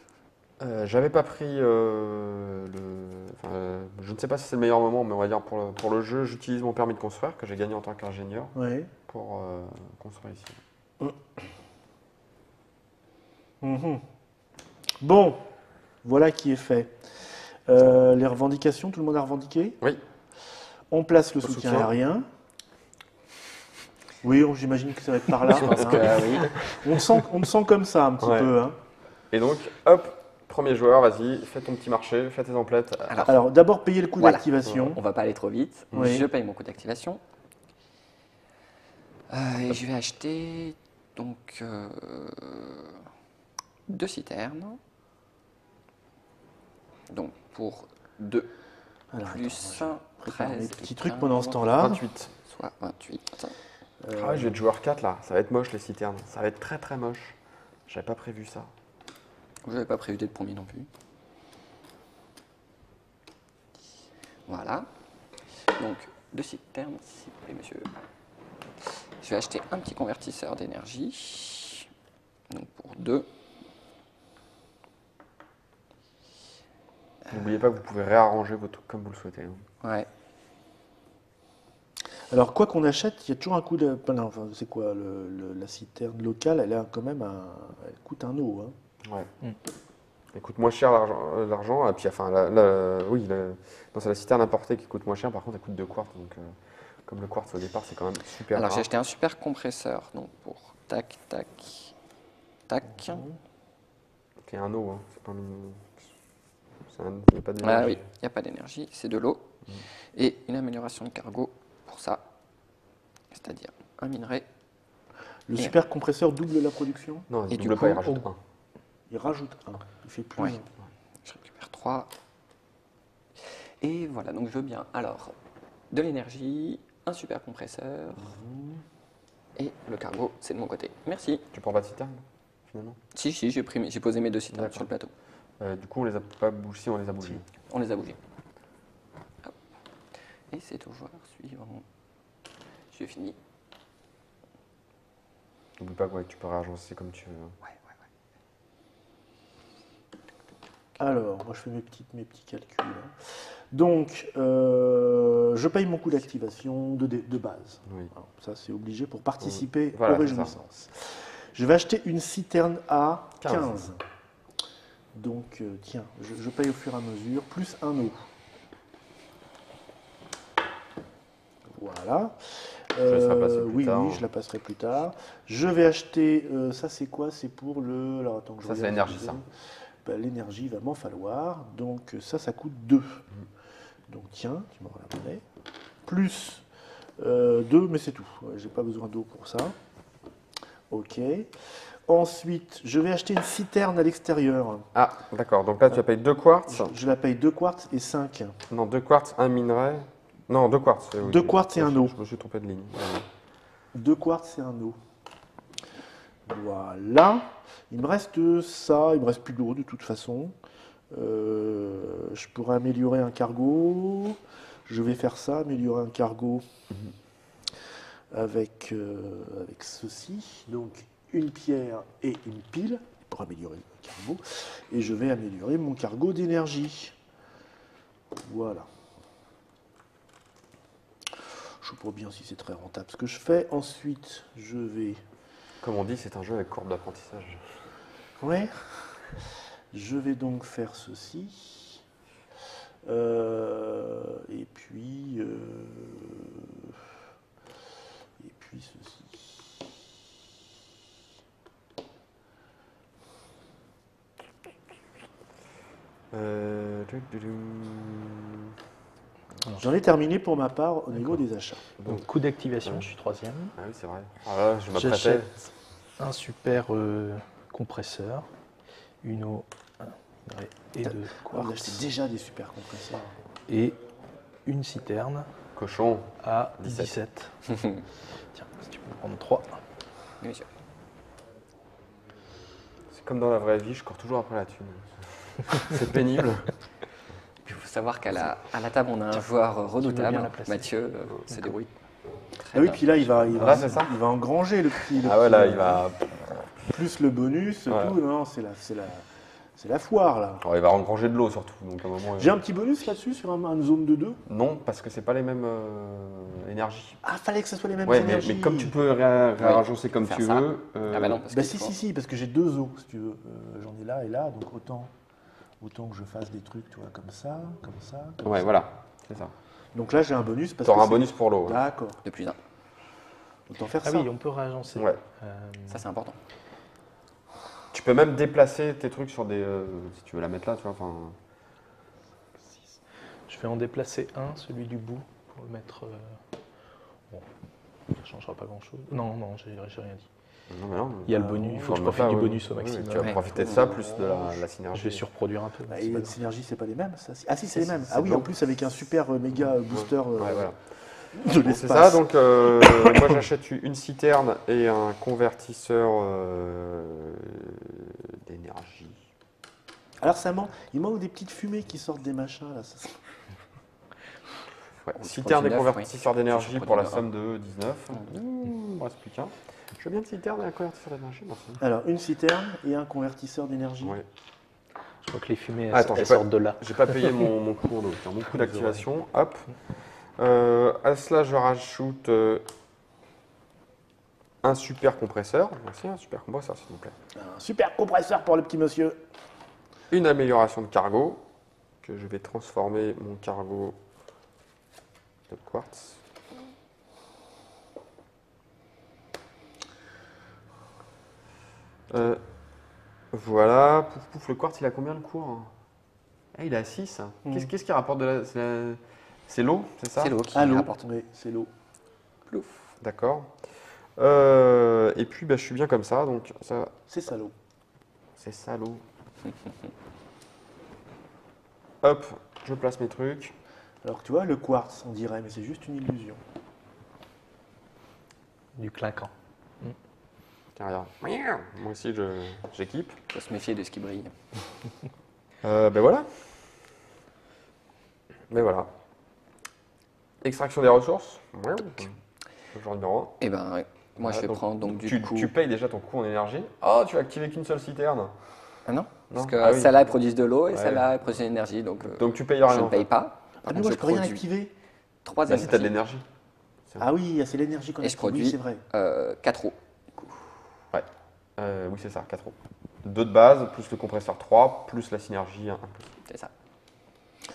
J'avais pas pris je ne sais pas si c'est le meilleur moment, mais on va dire pour le jeu, j'utilise mon permis de construire que j'ai gagné en tant qu'ingénieur Ouais. pour construire ici. Mhm. Bon, voilà qui est fait. Les revendications, tout le monde a revendiqué? Oui. On place le Le soutien soutien. aérien. Oui, j'imagine que ça va être par là. Parce que hein. oui. On me sent comme ça un petit Ouais. peu. Hein. Et donc, hop, premier joueur, vas-y, fais ton petit marché, fais tes emplettes. Alors, d'abord payer le coût Voilà. d'activation. On va pas aller trop vite. Oui. Je paye mon coût d'activation. Et je vais acheter donc 2 citernes. Donc pour 2 Alors, plus attends, je prépare 13. mes petits et trucs 15, pendant ce temps-là. 28. Soit 28. Ah, je vais être joueur 4 là, ça va être moche les citernes, ça va être très moche. J'avais pas prévu ça. Je n'avais pas prévu d'être premier non plus. Voilà. Donc 2 citernes, s'il vous plaît, monsieur. Je vais acheter un petit convertisseur d'énergie. Donc pour 2. N'oubliez pas que vous pouvez réarranger vos trucs comme vous le souhaitez. hein. Ouais. Alors, quoi qu'on achète, il y a toujours un coût de. Non, enfin, c'est quoi la citerne locale, elle a quand même elle coûte un eau. Hein. Ouais. Elle coûte moins cher l'argent, et puis enfin, oui, non, c'est la citerne importée qui coûte moins cher, par contre elle coûte 2 quartz, donc comme le quartz au départ c'est quand même super Alors rare. j'ai acheté un super compresseur donc pour tac, tac, tac. C'est un eau, hein. C'est pas il n'y a pas Ah d'énergie. oui, il n'y a pas d'énergie, c'est de l'eau. Et une amélioration de cargo pour ça, c'est-à-dire un minerai. Le Et- super compresseur double la production. Non, Et il du double coup, pas, il rajoute oh. 1. Il rajoute un. Il fait plus. Ouais. Je récupère 3. Et voilà, donc je veux bien. Alors, de l'énergie, un super compresseur. Et le cargo, c'est de mon côté. Merci. Tu prends pas de citerne finalement? Si, j'ai posé mes 2 citernes D'accord. sur le plateau. Du coup on les a pas bougés, si on les a bougés. On les a bougés. Hop. Et c'est au joueur suivant. J'ai fini. N'oublie pas que tu peux réagencer comme tu veux. Ouais. Alors, moi je fais mes petits calculs. Hein. Donc, je paye mon coût d'activation de base. Oui. Alors, ça, c'est obligé pour participer Voilà, aux c'est ça. réjouissances. Je vais acheter une citerne à 15. 15. Donc, tiens, je paye au fur et à mesure, plus un eau. Voilà. Je laisserai passer plus oui, tard. oui, je la passerai plus tard. Je vais acheter, ça c'est quoi? C'est pour le... Alors attends que je Ça, c'est regarde l'énergie, ce que ça. c'est. L'énergie va m'en falloir. Donc ça coûte 2. Donc tiens, tu m'auras la monnaie. Plus 2, mais c'est tout. Ouais, j'ai pas besoin d'eau pour ça. Ok. Ensuite, je vais acheter une citerne à l'extérieur. Ah, d'accord. Donc là, tu as payé 2 quartz. Je la paye 2 quartz et 5. Non, 2 quartz, 1 minerai. Non, 2 quartz. Oui. 2 quartz et un eau. Je me suis trompé de ligne. 2 quartz et un eau. Voilà. Il me reste ça. Il me reste plus d'eau de toute façon. Je pourrais améliorer un cargo. Je vais faire ça, améliorer un cargo avec ceci. Donc une pierre et une pile pour améliorer le cargo. Et je vais améliorer mon cargo d'énergie. Voilà. Je ne sais pas bien si c'est très rentable ce que je fais. Ensuite, je vais... Comme on dit, c'est un jeu avec courbe d'apprentissage. Ouais. Je vais donc faire ceci. Et puis ceci. J'en ai terminé pour ma part au niveau des achats. Donc, coup d'activation, je suis 3e. Ah oui, c'est vrai. Ah là, je m'apprêtais. J'achète un super compresseur, une eau, un minerai et 2 Vous quartz. achetez déjà des super compresseurs. Et une citerne Cochon. à 17. 17. Tiens, si tu peux prendre 3. Oui, monsieur. C'est comme dans la vraie vie, je cours toujours après la thune. C'est pénible. Il faut savoir qu'à la table, on a un joueur bien redoutable, la placer. Mathieu, se débrouille. Ah oui, puis là, il va c'est ça. il va engranger le prix. Ah ouais, là, il va, Plus le bonus, Ouais. tout. Non, c'est la foire, là. alors, il va engranger de l'eau surtout. Donc à un moment, J'ai un petit bonus là-dessus sur une zone de 2. non, parce que c'est pas les mêmes énergies. Ah, fallait que ce soit les mêmes Ouais, énergies. mais comme tu peux réagencer comme Faire tu ça. veux. Ah bah non, parce Bah que si, parce que j'ai 2 os, si tu veux. J'en ai là et là, donc autant que je fasse des trucs, tu vois, comme ça, comme ça. Comme Ouais, ça. voilà, c'est ça. Donc là, j'ai un bonus parce Tu auras que un bonus pour l'eau. Ouais. D'accord. de plus un. Autant faire Ah ça. oui, on peut réagencer. Ouais. Ça, c'est important. Tu peux même déplacer tes trucs sur des. Si tu veux la mettre là, tu vois. Enfin, Je vais en déplacer un, celui du bout, pour le mettre. Bon, ça ne changera pas grand-chose. Non, j'ai rien dit. non, mais non. Il y a le bonus, il faut que je Sur le profite du mapa, bonus au oui, maximum. tu vas Ouais. profiter de ça plus de la synergie. Je vais surproduire un peu. mais Et c'est pas la grave. synergie, c'est pas les mêmes ça Ah si, c'est les mêmes. c'est Ah oui, blanc. en plus avec un super méga booster Ouais, voilà. de Bon, l'espace. c'est ça, donc moi j'achète une citerne et un convertisseur d'énergie. Alors il manque des petites fumées qui sortent des machins là. Ouais, Oh, citerne et 39, convertisseur oui. d'énergie Ça, pour la ça somme de 19. Il me reste plus qu'un. Je veux bien une citerne et un convertisseur d'énergie, merci. Alors une citerne et un convertisseur d'énergie. Ouais. Je crois que les fumées, elles, Attends, elles j'ai pas- sortent de là. J'ai pas payé mon coût en eau. Tiens, mon coût d'activation, hop. À cela, je rajoute un super compresseur. Merci, un super compresseur, s'il vous plaît. Un super compresseur pour le petit monsieur. Une amélioration de cargo, que je vais transformer mon cargo de quartz. Voilà, pouf pouf, le quartz il a combien le cours? Il est à 6. Qu'est-ce qui rapporte de la. C'est l'eau, c'est ça? C'est l'eau qui Ah, l'eau. rapporte. Oui, c'est l'eau. Plouf. D'accord. Et puis je suis bien comme ça, donc ça, C'est ça l'eau. c'est ça l'eau. Hop, je place mes trucs. Alors que tu vois, le quartz, on dirait, mais c'est juste une illusion. Du clinquant. Tiens, regarde. Moi aussi j'équipe. Il faut se méfier de ce qui brille. Ben voilà. Ben voilà. Extraction des ressources. Ouais. Genre numéro 1. Eh ben, ouais. Moi, je vais prendre donc du coup. Tu payes déjà ton coût en énergie. Oh, tu as activé qu'une seule citerne. Ah non, parce Non. que Ah oui. celle-là, elle produit de l'eau et Ouais. celle-là, elle produit de l'énergie. Donc, Donc tu payes je rien. ne en paye fait. pas. Ah, Par mais contre, moi, je peux rien produis activer. 3 Bah si, t'as de énergies. l'énergie. Ah oui, c'est l'énergie qu'on Et je active. Oui, produis c'est vrai. 4 eaux. Oui, c'est ça, 4 euros. 2 de base, plus le compresseur 3, plus la synergie 1. C'est ça.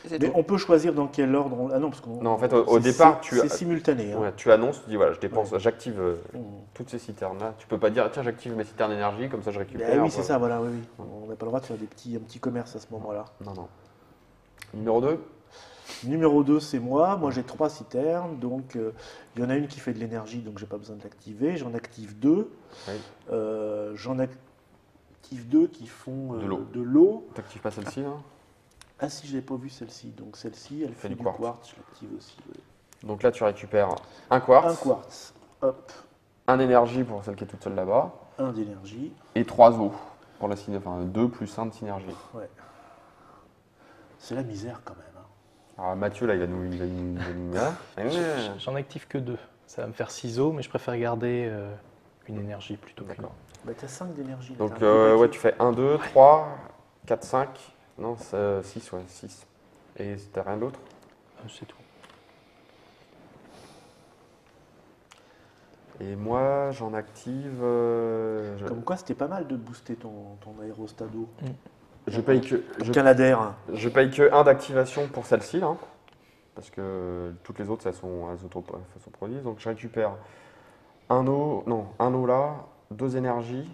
Et c'est Mais tout. on peut choisir dans quel ordre Ah non, parce que Non, en fait, au départ, c'est simultané. Hein. ouais, tu annonces, tu dis voilà, je dépense, Ouais. j'active Mmh. toutes ces citernes-là. Tu peux pas dire tiens, j'active mes citernes d'énergie, comme ça je récupère. Ben oui, c'est voilà. ça, voilà, oui, oui. On n'a pas le droit de faire un petit commerce à ce moment-là. Non, non. Numéro 2. Numéro 2, c'est moi. Moi, j'ai 3 citernes. Donc, il y en a une qui fait de l'énergie, donc j'ai pas besoin de l'activer. J'en active 2. Oui. J'en active 2 qui font De l'eau. de l'eau. T'actives pas celle-ci, hein. Ah si, je l'ai pas vu celle-ci. Donc, celle-ci, elle fait du du quartz. quartz. Je l'active aussi. Ouais. Donc là, tu récupères un quartz, Un quartz. Hop. un énergie pour celle qui est toute seule là-bas, Un d'énergie. et 3 eaux pour la enfin 2 plus 1 de synergie. Ouais. C'est la misère quand même. Hein. Alors Mathieu, là, il va nous hein. J'en active que 2. Ça va me faire 6 os, mais je préfère garder une énergie plutôt qu'une. D'accord. Bah, t'as 5 d'énergie. là, Donc t'as un peu ouais, bâti. tu fais 1, 2, 3, 4, 5. Non, 6, ouais, 6. Et t'as rien d'autre? C'est tout. Et moi, j'en active. Comme quoi, c'était pas mal de booster ton aérostat d'eau. Je paye que. Canadair. Je paye que 1 d'activation pour celle-ci, là, parce que toutes les autres, elles sont produisent. Donc je récupère un eau là, 2 énergies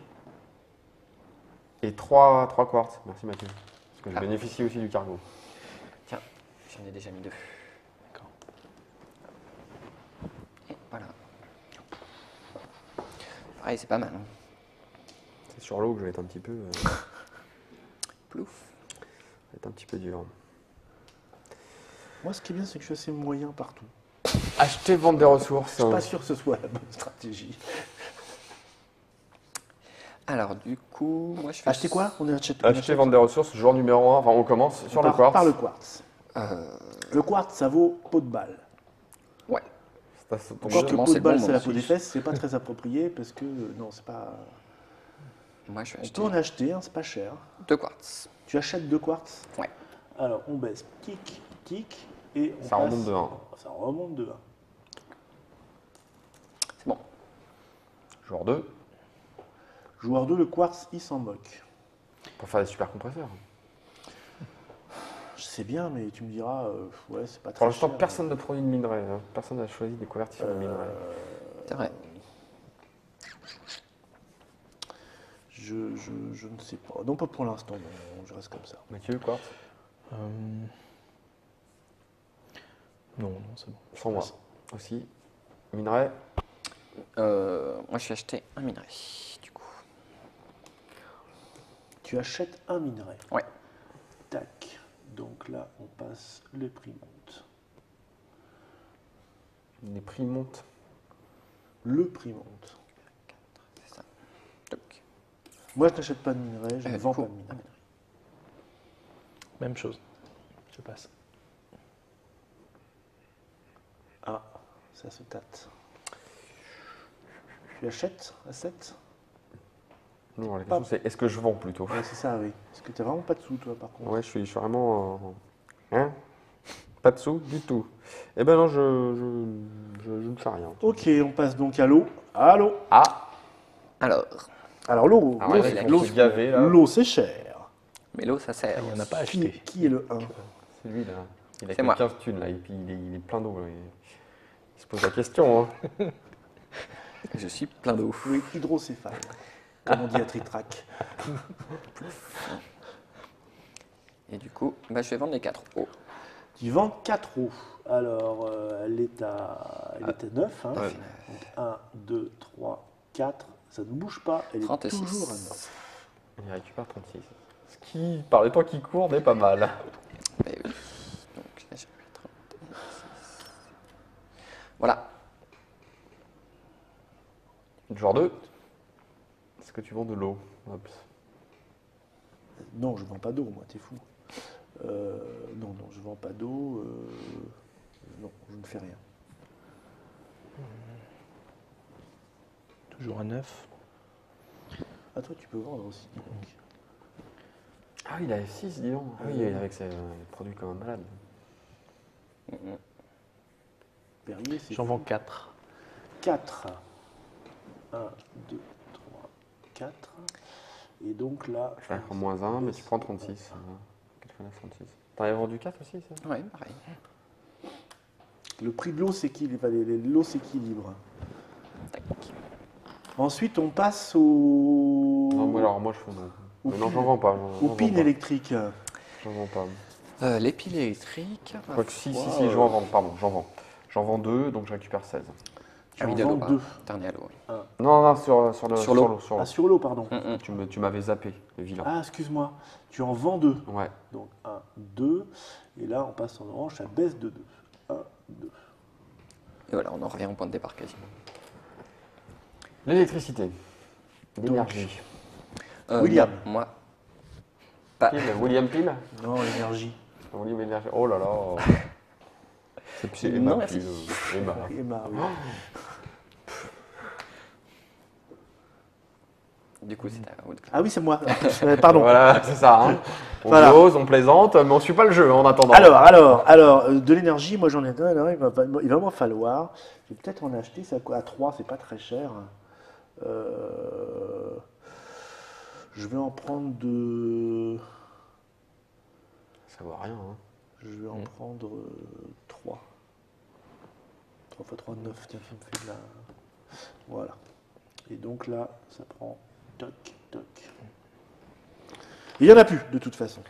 et 3 quartz. Merci Mathieu. Parce que je bénéficie aussi du cargo. Tiens, j'en ai déjà mis 2. D'accord. Et voilà. Pareil, c'est pas mal. Hein. C'est sur l'eau que je vais être un petit peu. Plouf. Ça va être un petit peu dur. Moi, ce qui est bien, c'est que je suis assez moyen partout. Acheter, vendre des ressources. Je suis pas sûr que ce soit la bonne stratégie. Alors, du coup, moi je fais. Acheter quoi On achète. Acheter, vendre des ressources, joueur numéro 1. Enfin, on commence sur le quartz. Par le quartz. Euh, Le quartz, ça vaut peau de balle. ouais. Ça tombe Encore bien. que Justement, peau de c'est balle, bon, c'est la moi peau des aussi. fesses, c'est pas très approprié parce que non, c'est pas. Moi je vais On acheter peut en acheter, hein, c'est pas cher. 2 quartz. Tu achètes 2 quartz. Ouais. Alors, on baisse tic, tic, et on Ça passe- remonte de 1. Ça remonte de 1. C'est bon. Joueur 2. Joueur 2, le quartz, il s'en moque. Pour faire des super compresseurs. Je sais bien, mais tu me diras, ouais, c'est pas très Pour l'instant, cher. personne ne produit de minerai. Hein. Personne n'a choisi des convertisseurs de minerai. C'est vrai. Je ne sais pas. Non, pas pour l'instant, non, je reste comme ça. Mathieu, quartz. Non, c'est bon. Sans moi. Aussi. Minerai. Moi je vais acheter un minerai, du coup. Tu achètes un minerai. Ouais. Tac. Donc là, on passe le prix monte. Les prix montent. Le prix monte. C'est ça. Toc. Moi, je n'achète pas de minerai, je ne Du vends coup, pas de minerai. Même chose. Je passe. Ah, ça se tâte. Tu achètes à 7 Non, la question c'est est-ce que je vends plutôt? Ouais, c'est ça, oui. Parce que tu n'as vraiment pas de sous, toi, par contre. Ouais, je suis vraiment. Hein? Pas de sous du tout. Eh ben non, je ne fais rien. Ok, on passe donc à l'eau. À l'eau. Ah! Alors, Alors, l'eau, Ah l'eau, ouais, c'est- là, ils l'eau, vont se gaver, là. l'eau, c'est cher. mais l'eau ça sert. Il n'y en a pas Qui, acheté. qui est le 1 C'est lui là. Il a C'est moi. 15 thunes là, et puis il est plein d'eau. Là. Il se pose la question. Hein. Je suis plein d'eau. Oui, hydrocéphale, comme on dit à Tritrac. Et du coup, bah, je vais vendre les 4 eaux. Tu vends 4 eaux. Alors, elle est à 9. Hein. Ouais. Donc 1, 2, 3, 4. Ça ne bouge pas. Elle est 36. toujours à 9. Il récupère 36. Ce qui, par le temps qui court, n'est pas mal. Mais oui. Donc là, je vais mettre 36. Voilà. Genre 2. Est-ce que tu vends de l'eau? Hop. Non, je ne vends pas d'eau, moi, t'es fou. Non, je ne vends pas d'eau. Non, je ne fais rien. Toujours un 9. Ah, toi, tu peux vendre aussi. Donc. Ah, il a F6, dis donc. Ah oui, avec ses produits comme un malade. Perrier, c'est J'en vends 4. 4. 1, 2, 3, 4. Et donc là. Je vais faire moins 1, mais tu prends 36. 4 fois 9, 36. T'en avais vendu 4 aussi, ça? Ouais, pareil. Le prix de l'eau s'équilibre. L'eau s'équilibre. Tac. Ensuite, on passe au. Non, moi je fais non. Au Mais non, pin- j'en vends pas. Au pin électrique. J'en vends pas. Les piles électriques. Je crois que si, je vais en vendre. Pardon, j'en vends. J'en vends 2, donc je récupère 16. Tu Ah oui, en de l'eau. vends 2. Dernier à l'eau, oui. Non, sur l'eau. Sur l'eau. Ah, sur l'eau, pardon. Tu m'avais zappé, le vilain. Ah, excuse-moi. Tu en vends 2. Ouais. Donc 1, 2. Et là, on passe en orange, ça baisse de 2. 1, 2. Et voilà, on en revient au point de départ quasiment. L'électricité. L'énergie. William. Moi. Pas. Pile, William Pile. Non, l'énergie. William Énergie. Oh là là. C'est Emma Non, merci. Pile. Emma. Emma, oui. Du coup, c'est à Woodcraft. Ah oui, c'est moi. Pardon. Voilà, c'est ça. Hein. On Voilà. ose, on plaisante, mais on suit pas le jeu en attendant. Alors, de l'énergie, moi j'en ai deux. Alors, il va m'en falloir. Je vais peut-être en acheter. Ça à 3, c'est pas très cher. Je vais en prendre de. Ça vaut rien. Hein. Je vais en prendre 3. 3 x 3, 9. Tiens, ça me fait de la. Voilà. Et donc là, ça prend. Toc, toc. Il n'y en a plus, de toute façon.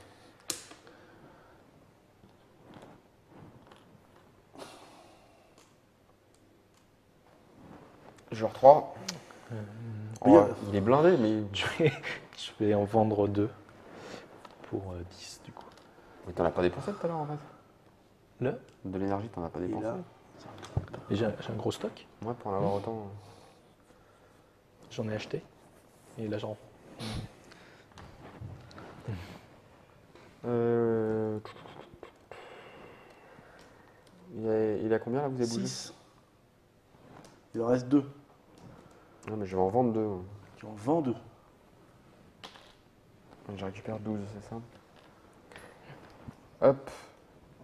Joueur 3. Mais, Il est blindé, mais. Je vais en vendre 2 pour 10 du coup. Mais t'en as pas dépensé tout à l'heure en fait. Là, De l'énergie, t'en as pas Et dépensé. là, et j'ai un gros stock, Moi, pour en avoir autant. j'en ai acheté. Et là, j'en. Il a combien là, vous avez bougé 6. Il en reste 2. Non, mais je vais en vendre 2. Tu en vends 2. Je récupère 12, c'est ça. Hop.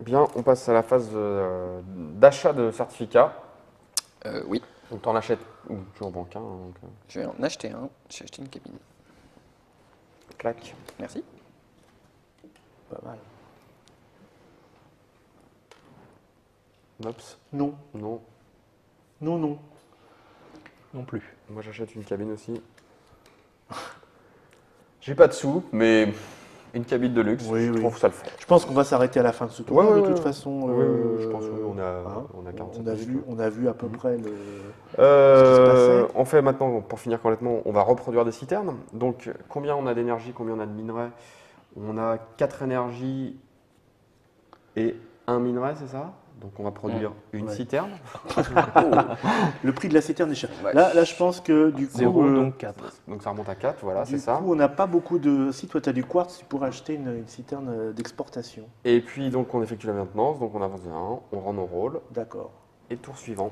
Bien, on passe à la phase d'achat de certificats. Oui, Donc, t'en achètes ou tu en vends qu'un. Donc, je vais en acheter un. J'ai acheté une cabine. clac. Merci. Pas mal. Nops. Non, Non. non, non. Non plus. Moi, j'achète une cabine aussi. J'ai pas de sous, mais une cabine de luxe, Oui, je oui. trouve que ça le fait. Je pense qu'on va s'arrêter à la fin de ce tour. Ouais, de ouais, toute ouais. façon. Oui, je pense que on a hein, 47 on a minutes, vu, on a vu à peu près le. On fait maintenant, pour finir complètement, on va reproduire des citernes. Donc, combien on a d'énergie, combien on a de minerais? On a 4 énergies et 1 minerai, c'est ça? Donc, on va produire une Ouais. citerne. Le prix de la citerne est cher. Ouais. Là, je pense que du coup. 0, donc 4. Donc, ça remonte à 4, voilà, du c'est ça. coup, on n'a pas beaucoup de. Si toi, tu as du quartz, tu pourrais acheter une citerne d'exportation. Et puis, donc, on effectue la maintenance, donc on avance de 1, on rend nos rôles. D'accord. Et tour suivant.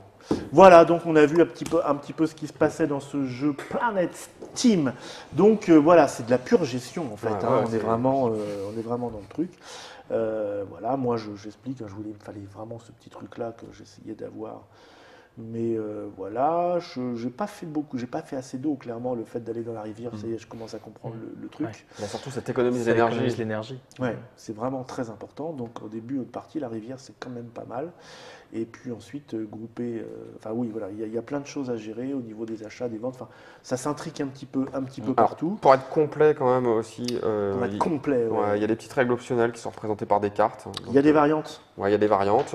Voilà, donc on a vu un petit peu ce qui se passait dans ce jeu Planet Team. Donc voilà, c'est de la pure gestion en fait. Ouais, hein. ouais, on est vraiment dans le truc. Voilà, moi j'explique. Hein, il me fallait vraiment ce petit truc-là que j'essayais d'avoir. Mais voilà, je n'ai pas fait beaucoup, j'ai pas fait assez d'eau. Clairement, le fait d'aller dans la rivière, ça y est, je commence à comprendre le truc. Ouais. Bah, surtout, cette économie Ça d'énergie. économise l'énergie. Ouais, c'est vraiment très important. Donc au début de partie, la rivière, c'est quand même pas mal. Et puis ensuite, grouper. Enfin oui, voilà, il y a plein de choses à gérer au niveau des achats, des ventes. Enfin, ça s'intrique un petit peu Alors, partout. pour être complet quand même aussi, Pour être complet. Ouais. ouais, il y a des petites règles optionnelles qui sont représentées par des cartes. Il y a des variantes. Ouais, il y a des variantes.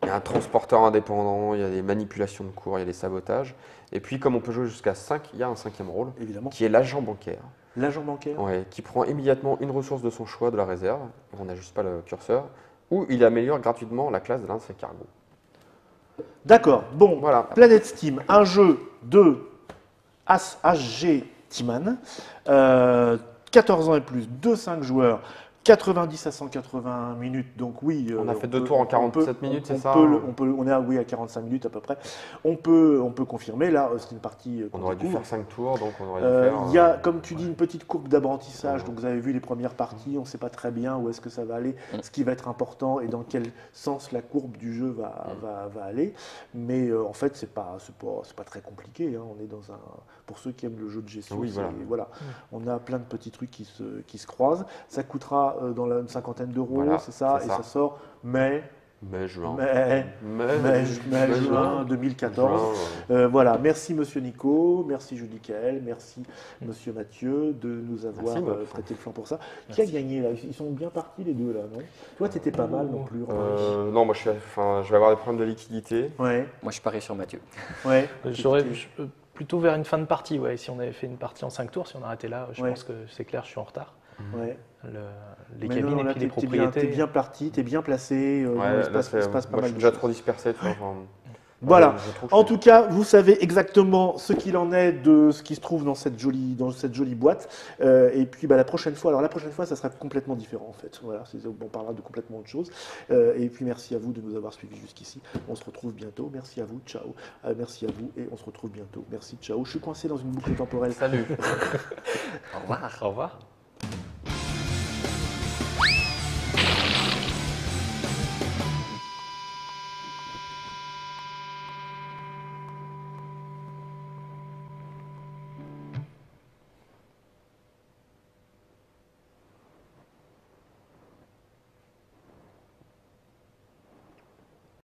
Il y a un transporteur indépendant, il y a des manipulations de cours, il y a des sabotages. Et puis, comme on peut jouer jusqu'à 5, il y a un 5e rôle, Évidemment. qui est l'agent bancaire, L'agent bancaire. ouais, qui prend immédiatement une ressource de son choix de la réserve, on n'ajuste pas le curseur, ou il améliore gratuitement la classe de l'un de ses cargos. D'accord. Bon, Voilà. Planet Steam, un jeu de HG Timan, 14 ans et plus, de 5 joueurs, 90 à 180 minutes. Donc oui, On a fait 2 tours en 47 minutes, c'est ça? On est oui, à 45 minutes à peu près. On peut confirmer. Là, c'est une partie On qu'on aurait dû découvre. faire 5 tours, donc on aurait dû faire... Il y a, comme tu dis, une petite courbe d'apprentissage. Ouais. Donc, vous avez vu les premières parties. On ne sait pas très bien où est-ce que ça va aller, ce qui va être important et dans quel sens la courbe du jeu va aller. Mais en fait, c'est pas très compliqué. Hein. On est dans un. Pour ceux qui aiment le jeu de gestion, Oui, c'est- voilà. on a plein de petits trucs qui se croisent. Ça coûtera dans une cinquantaine d'euros, Voilà, c'est ça, c'est et ça. ça sort mai, Mai-juin. juin 2014. Voilà, merci Monsieur Nico, merci Julie Kael, merci Monsieur Mathieu de nous avoir Merci, Bob. prêté le flanc pour ça. Qui a gagné là? Ils sont bien partis les deux là, non? Toi, t'étais pas mal non plus. Non, moi je vais avoir des problèmes de liquidité. Ouais, Moi, je parie sur Mathieu. ouais. J'aurais plutôt vers une fin de partie, ouais. Si on avait fait une partie en 5 tours, si on arrêtait là, je Ouais. pense que c'est clair, je suis en retard. Ouais. Les Mais cabines non, et là, puis les t'es bien propriétés. parti, t'es bien placé. Ouais, il se là, passe pas moi mal je suis de déjà choses. trop dispersé. Tu vois, Voilà. je trouve En que- tout cas, vous savez exactement ce qu'il en est de ce qui se trouve dans cette jolie boîte. Et puis la prochaine fois, ça sera complètement différent en fait. Voilà, on parlera de complètement autre chose. Et puis merci à vous de nous avoir suivis jusqu'ici. On se retrouve bientôt. Merci à vous. Ciao. Merci à vous et on se retrouve bientôt. Merci. Ciao. Je suis coincé dans une boucle temporelle. Salut. Au revoir. Au revoir.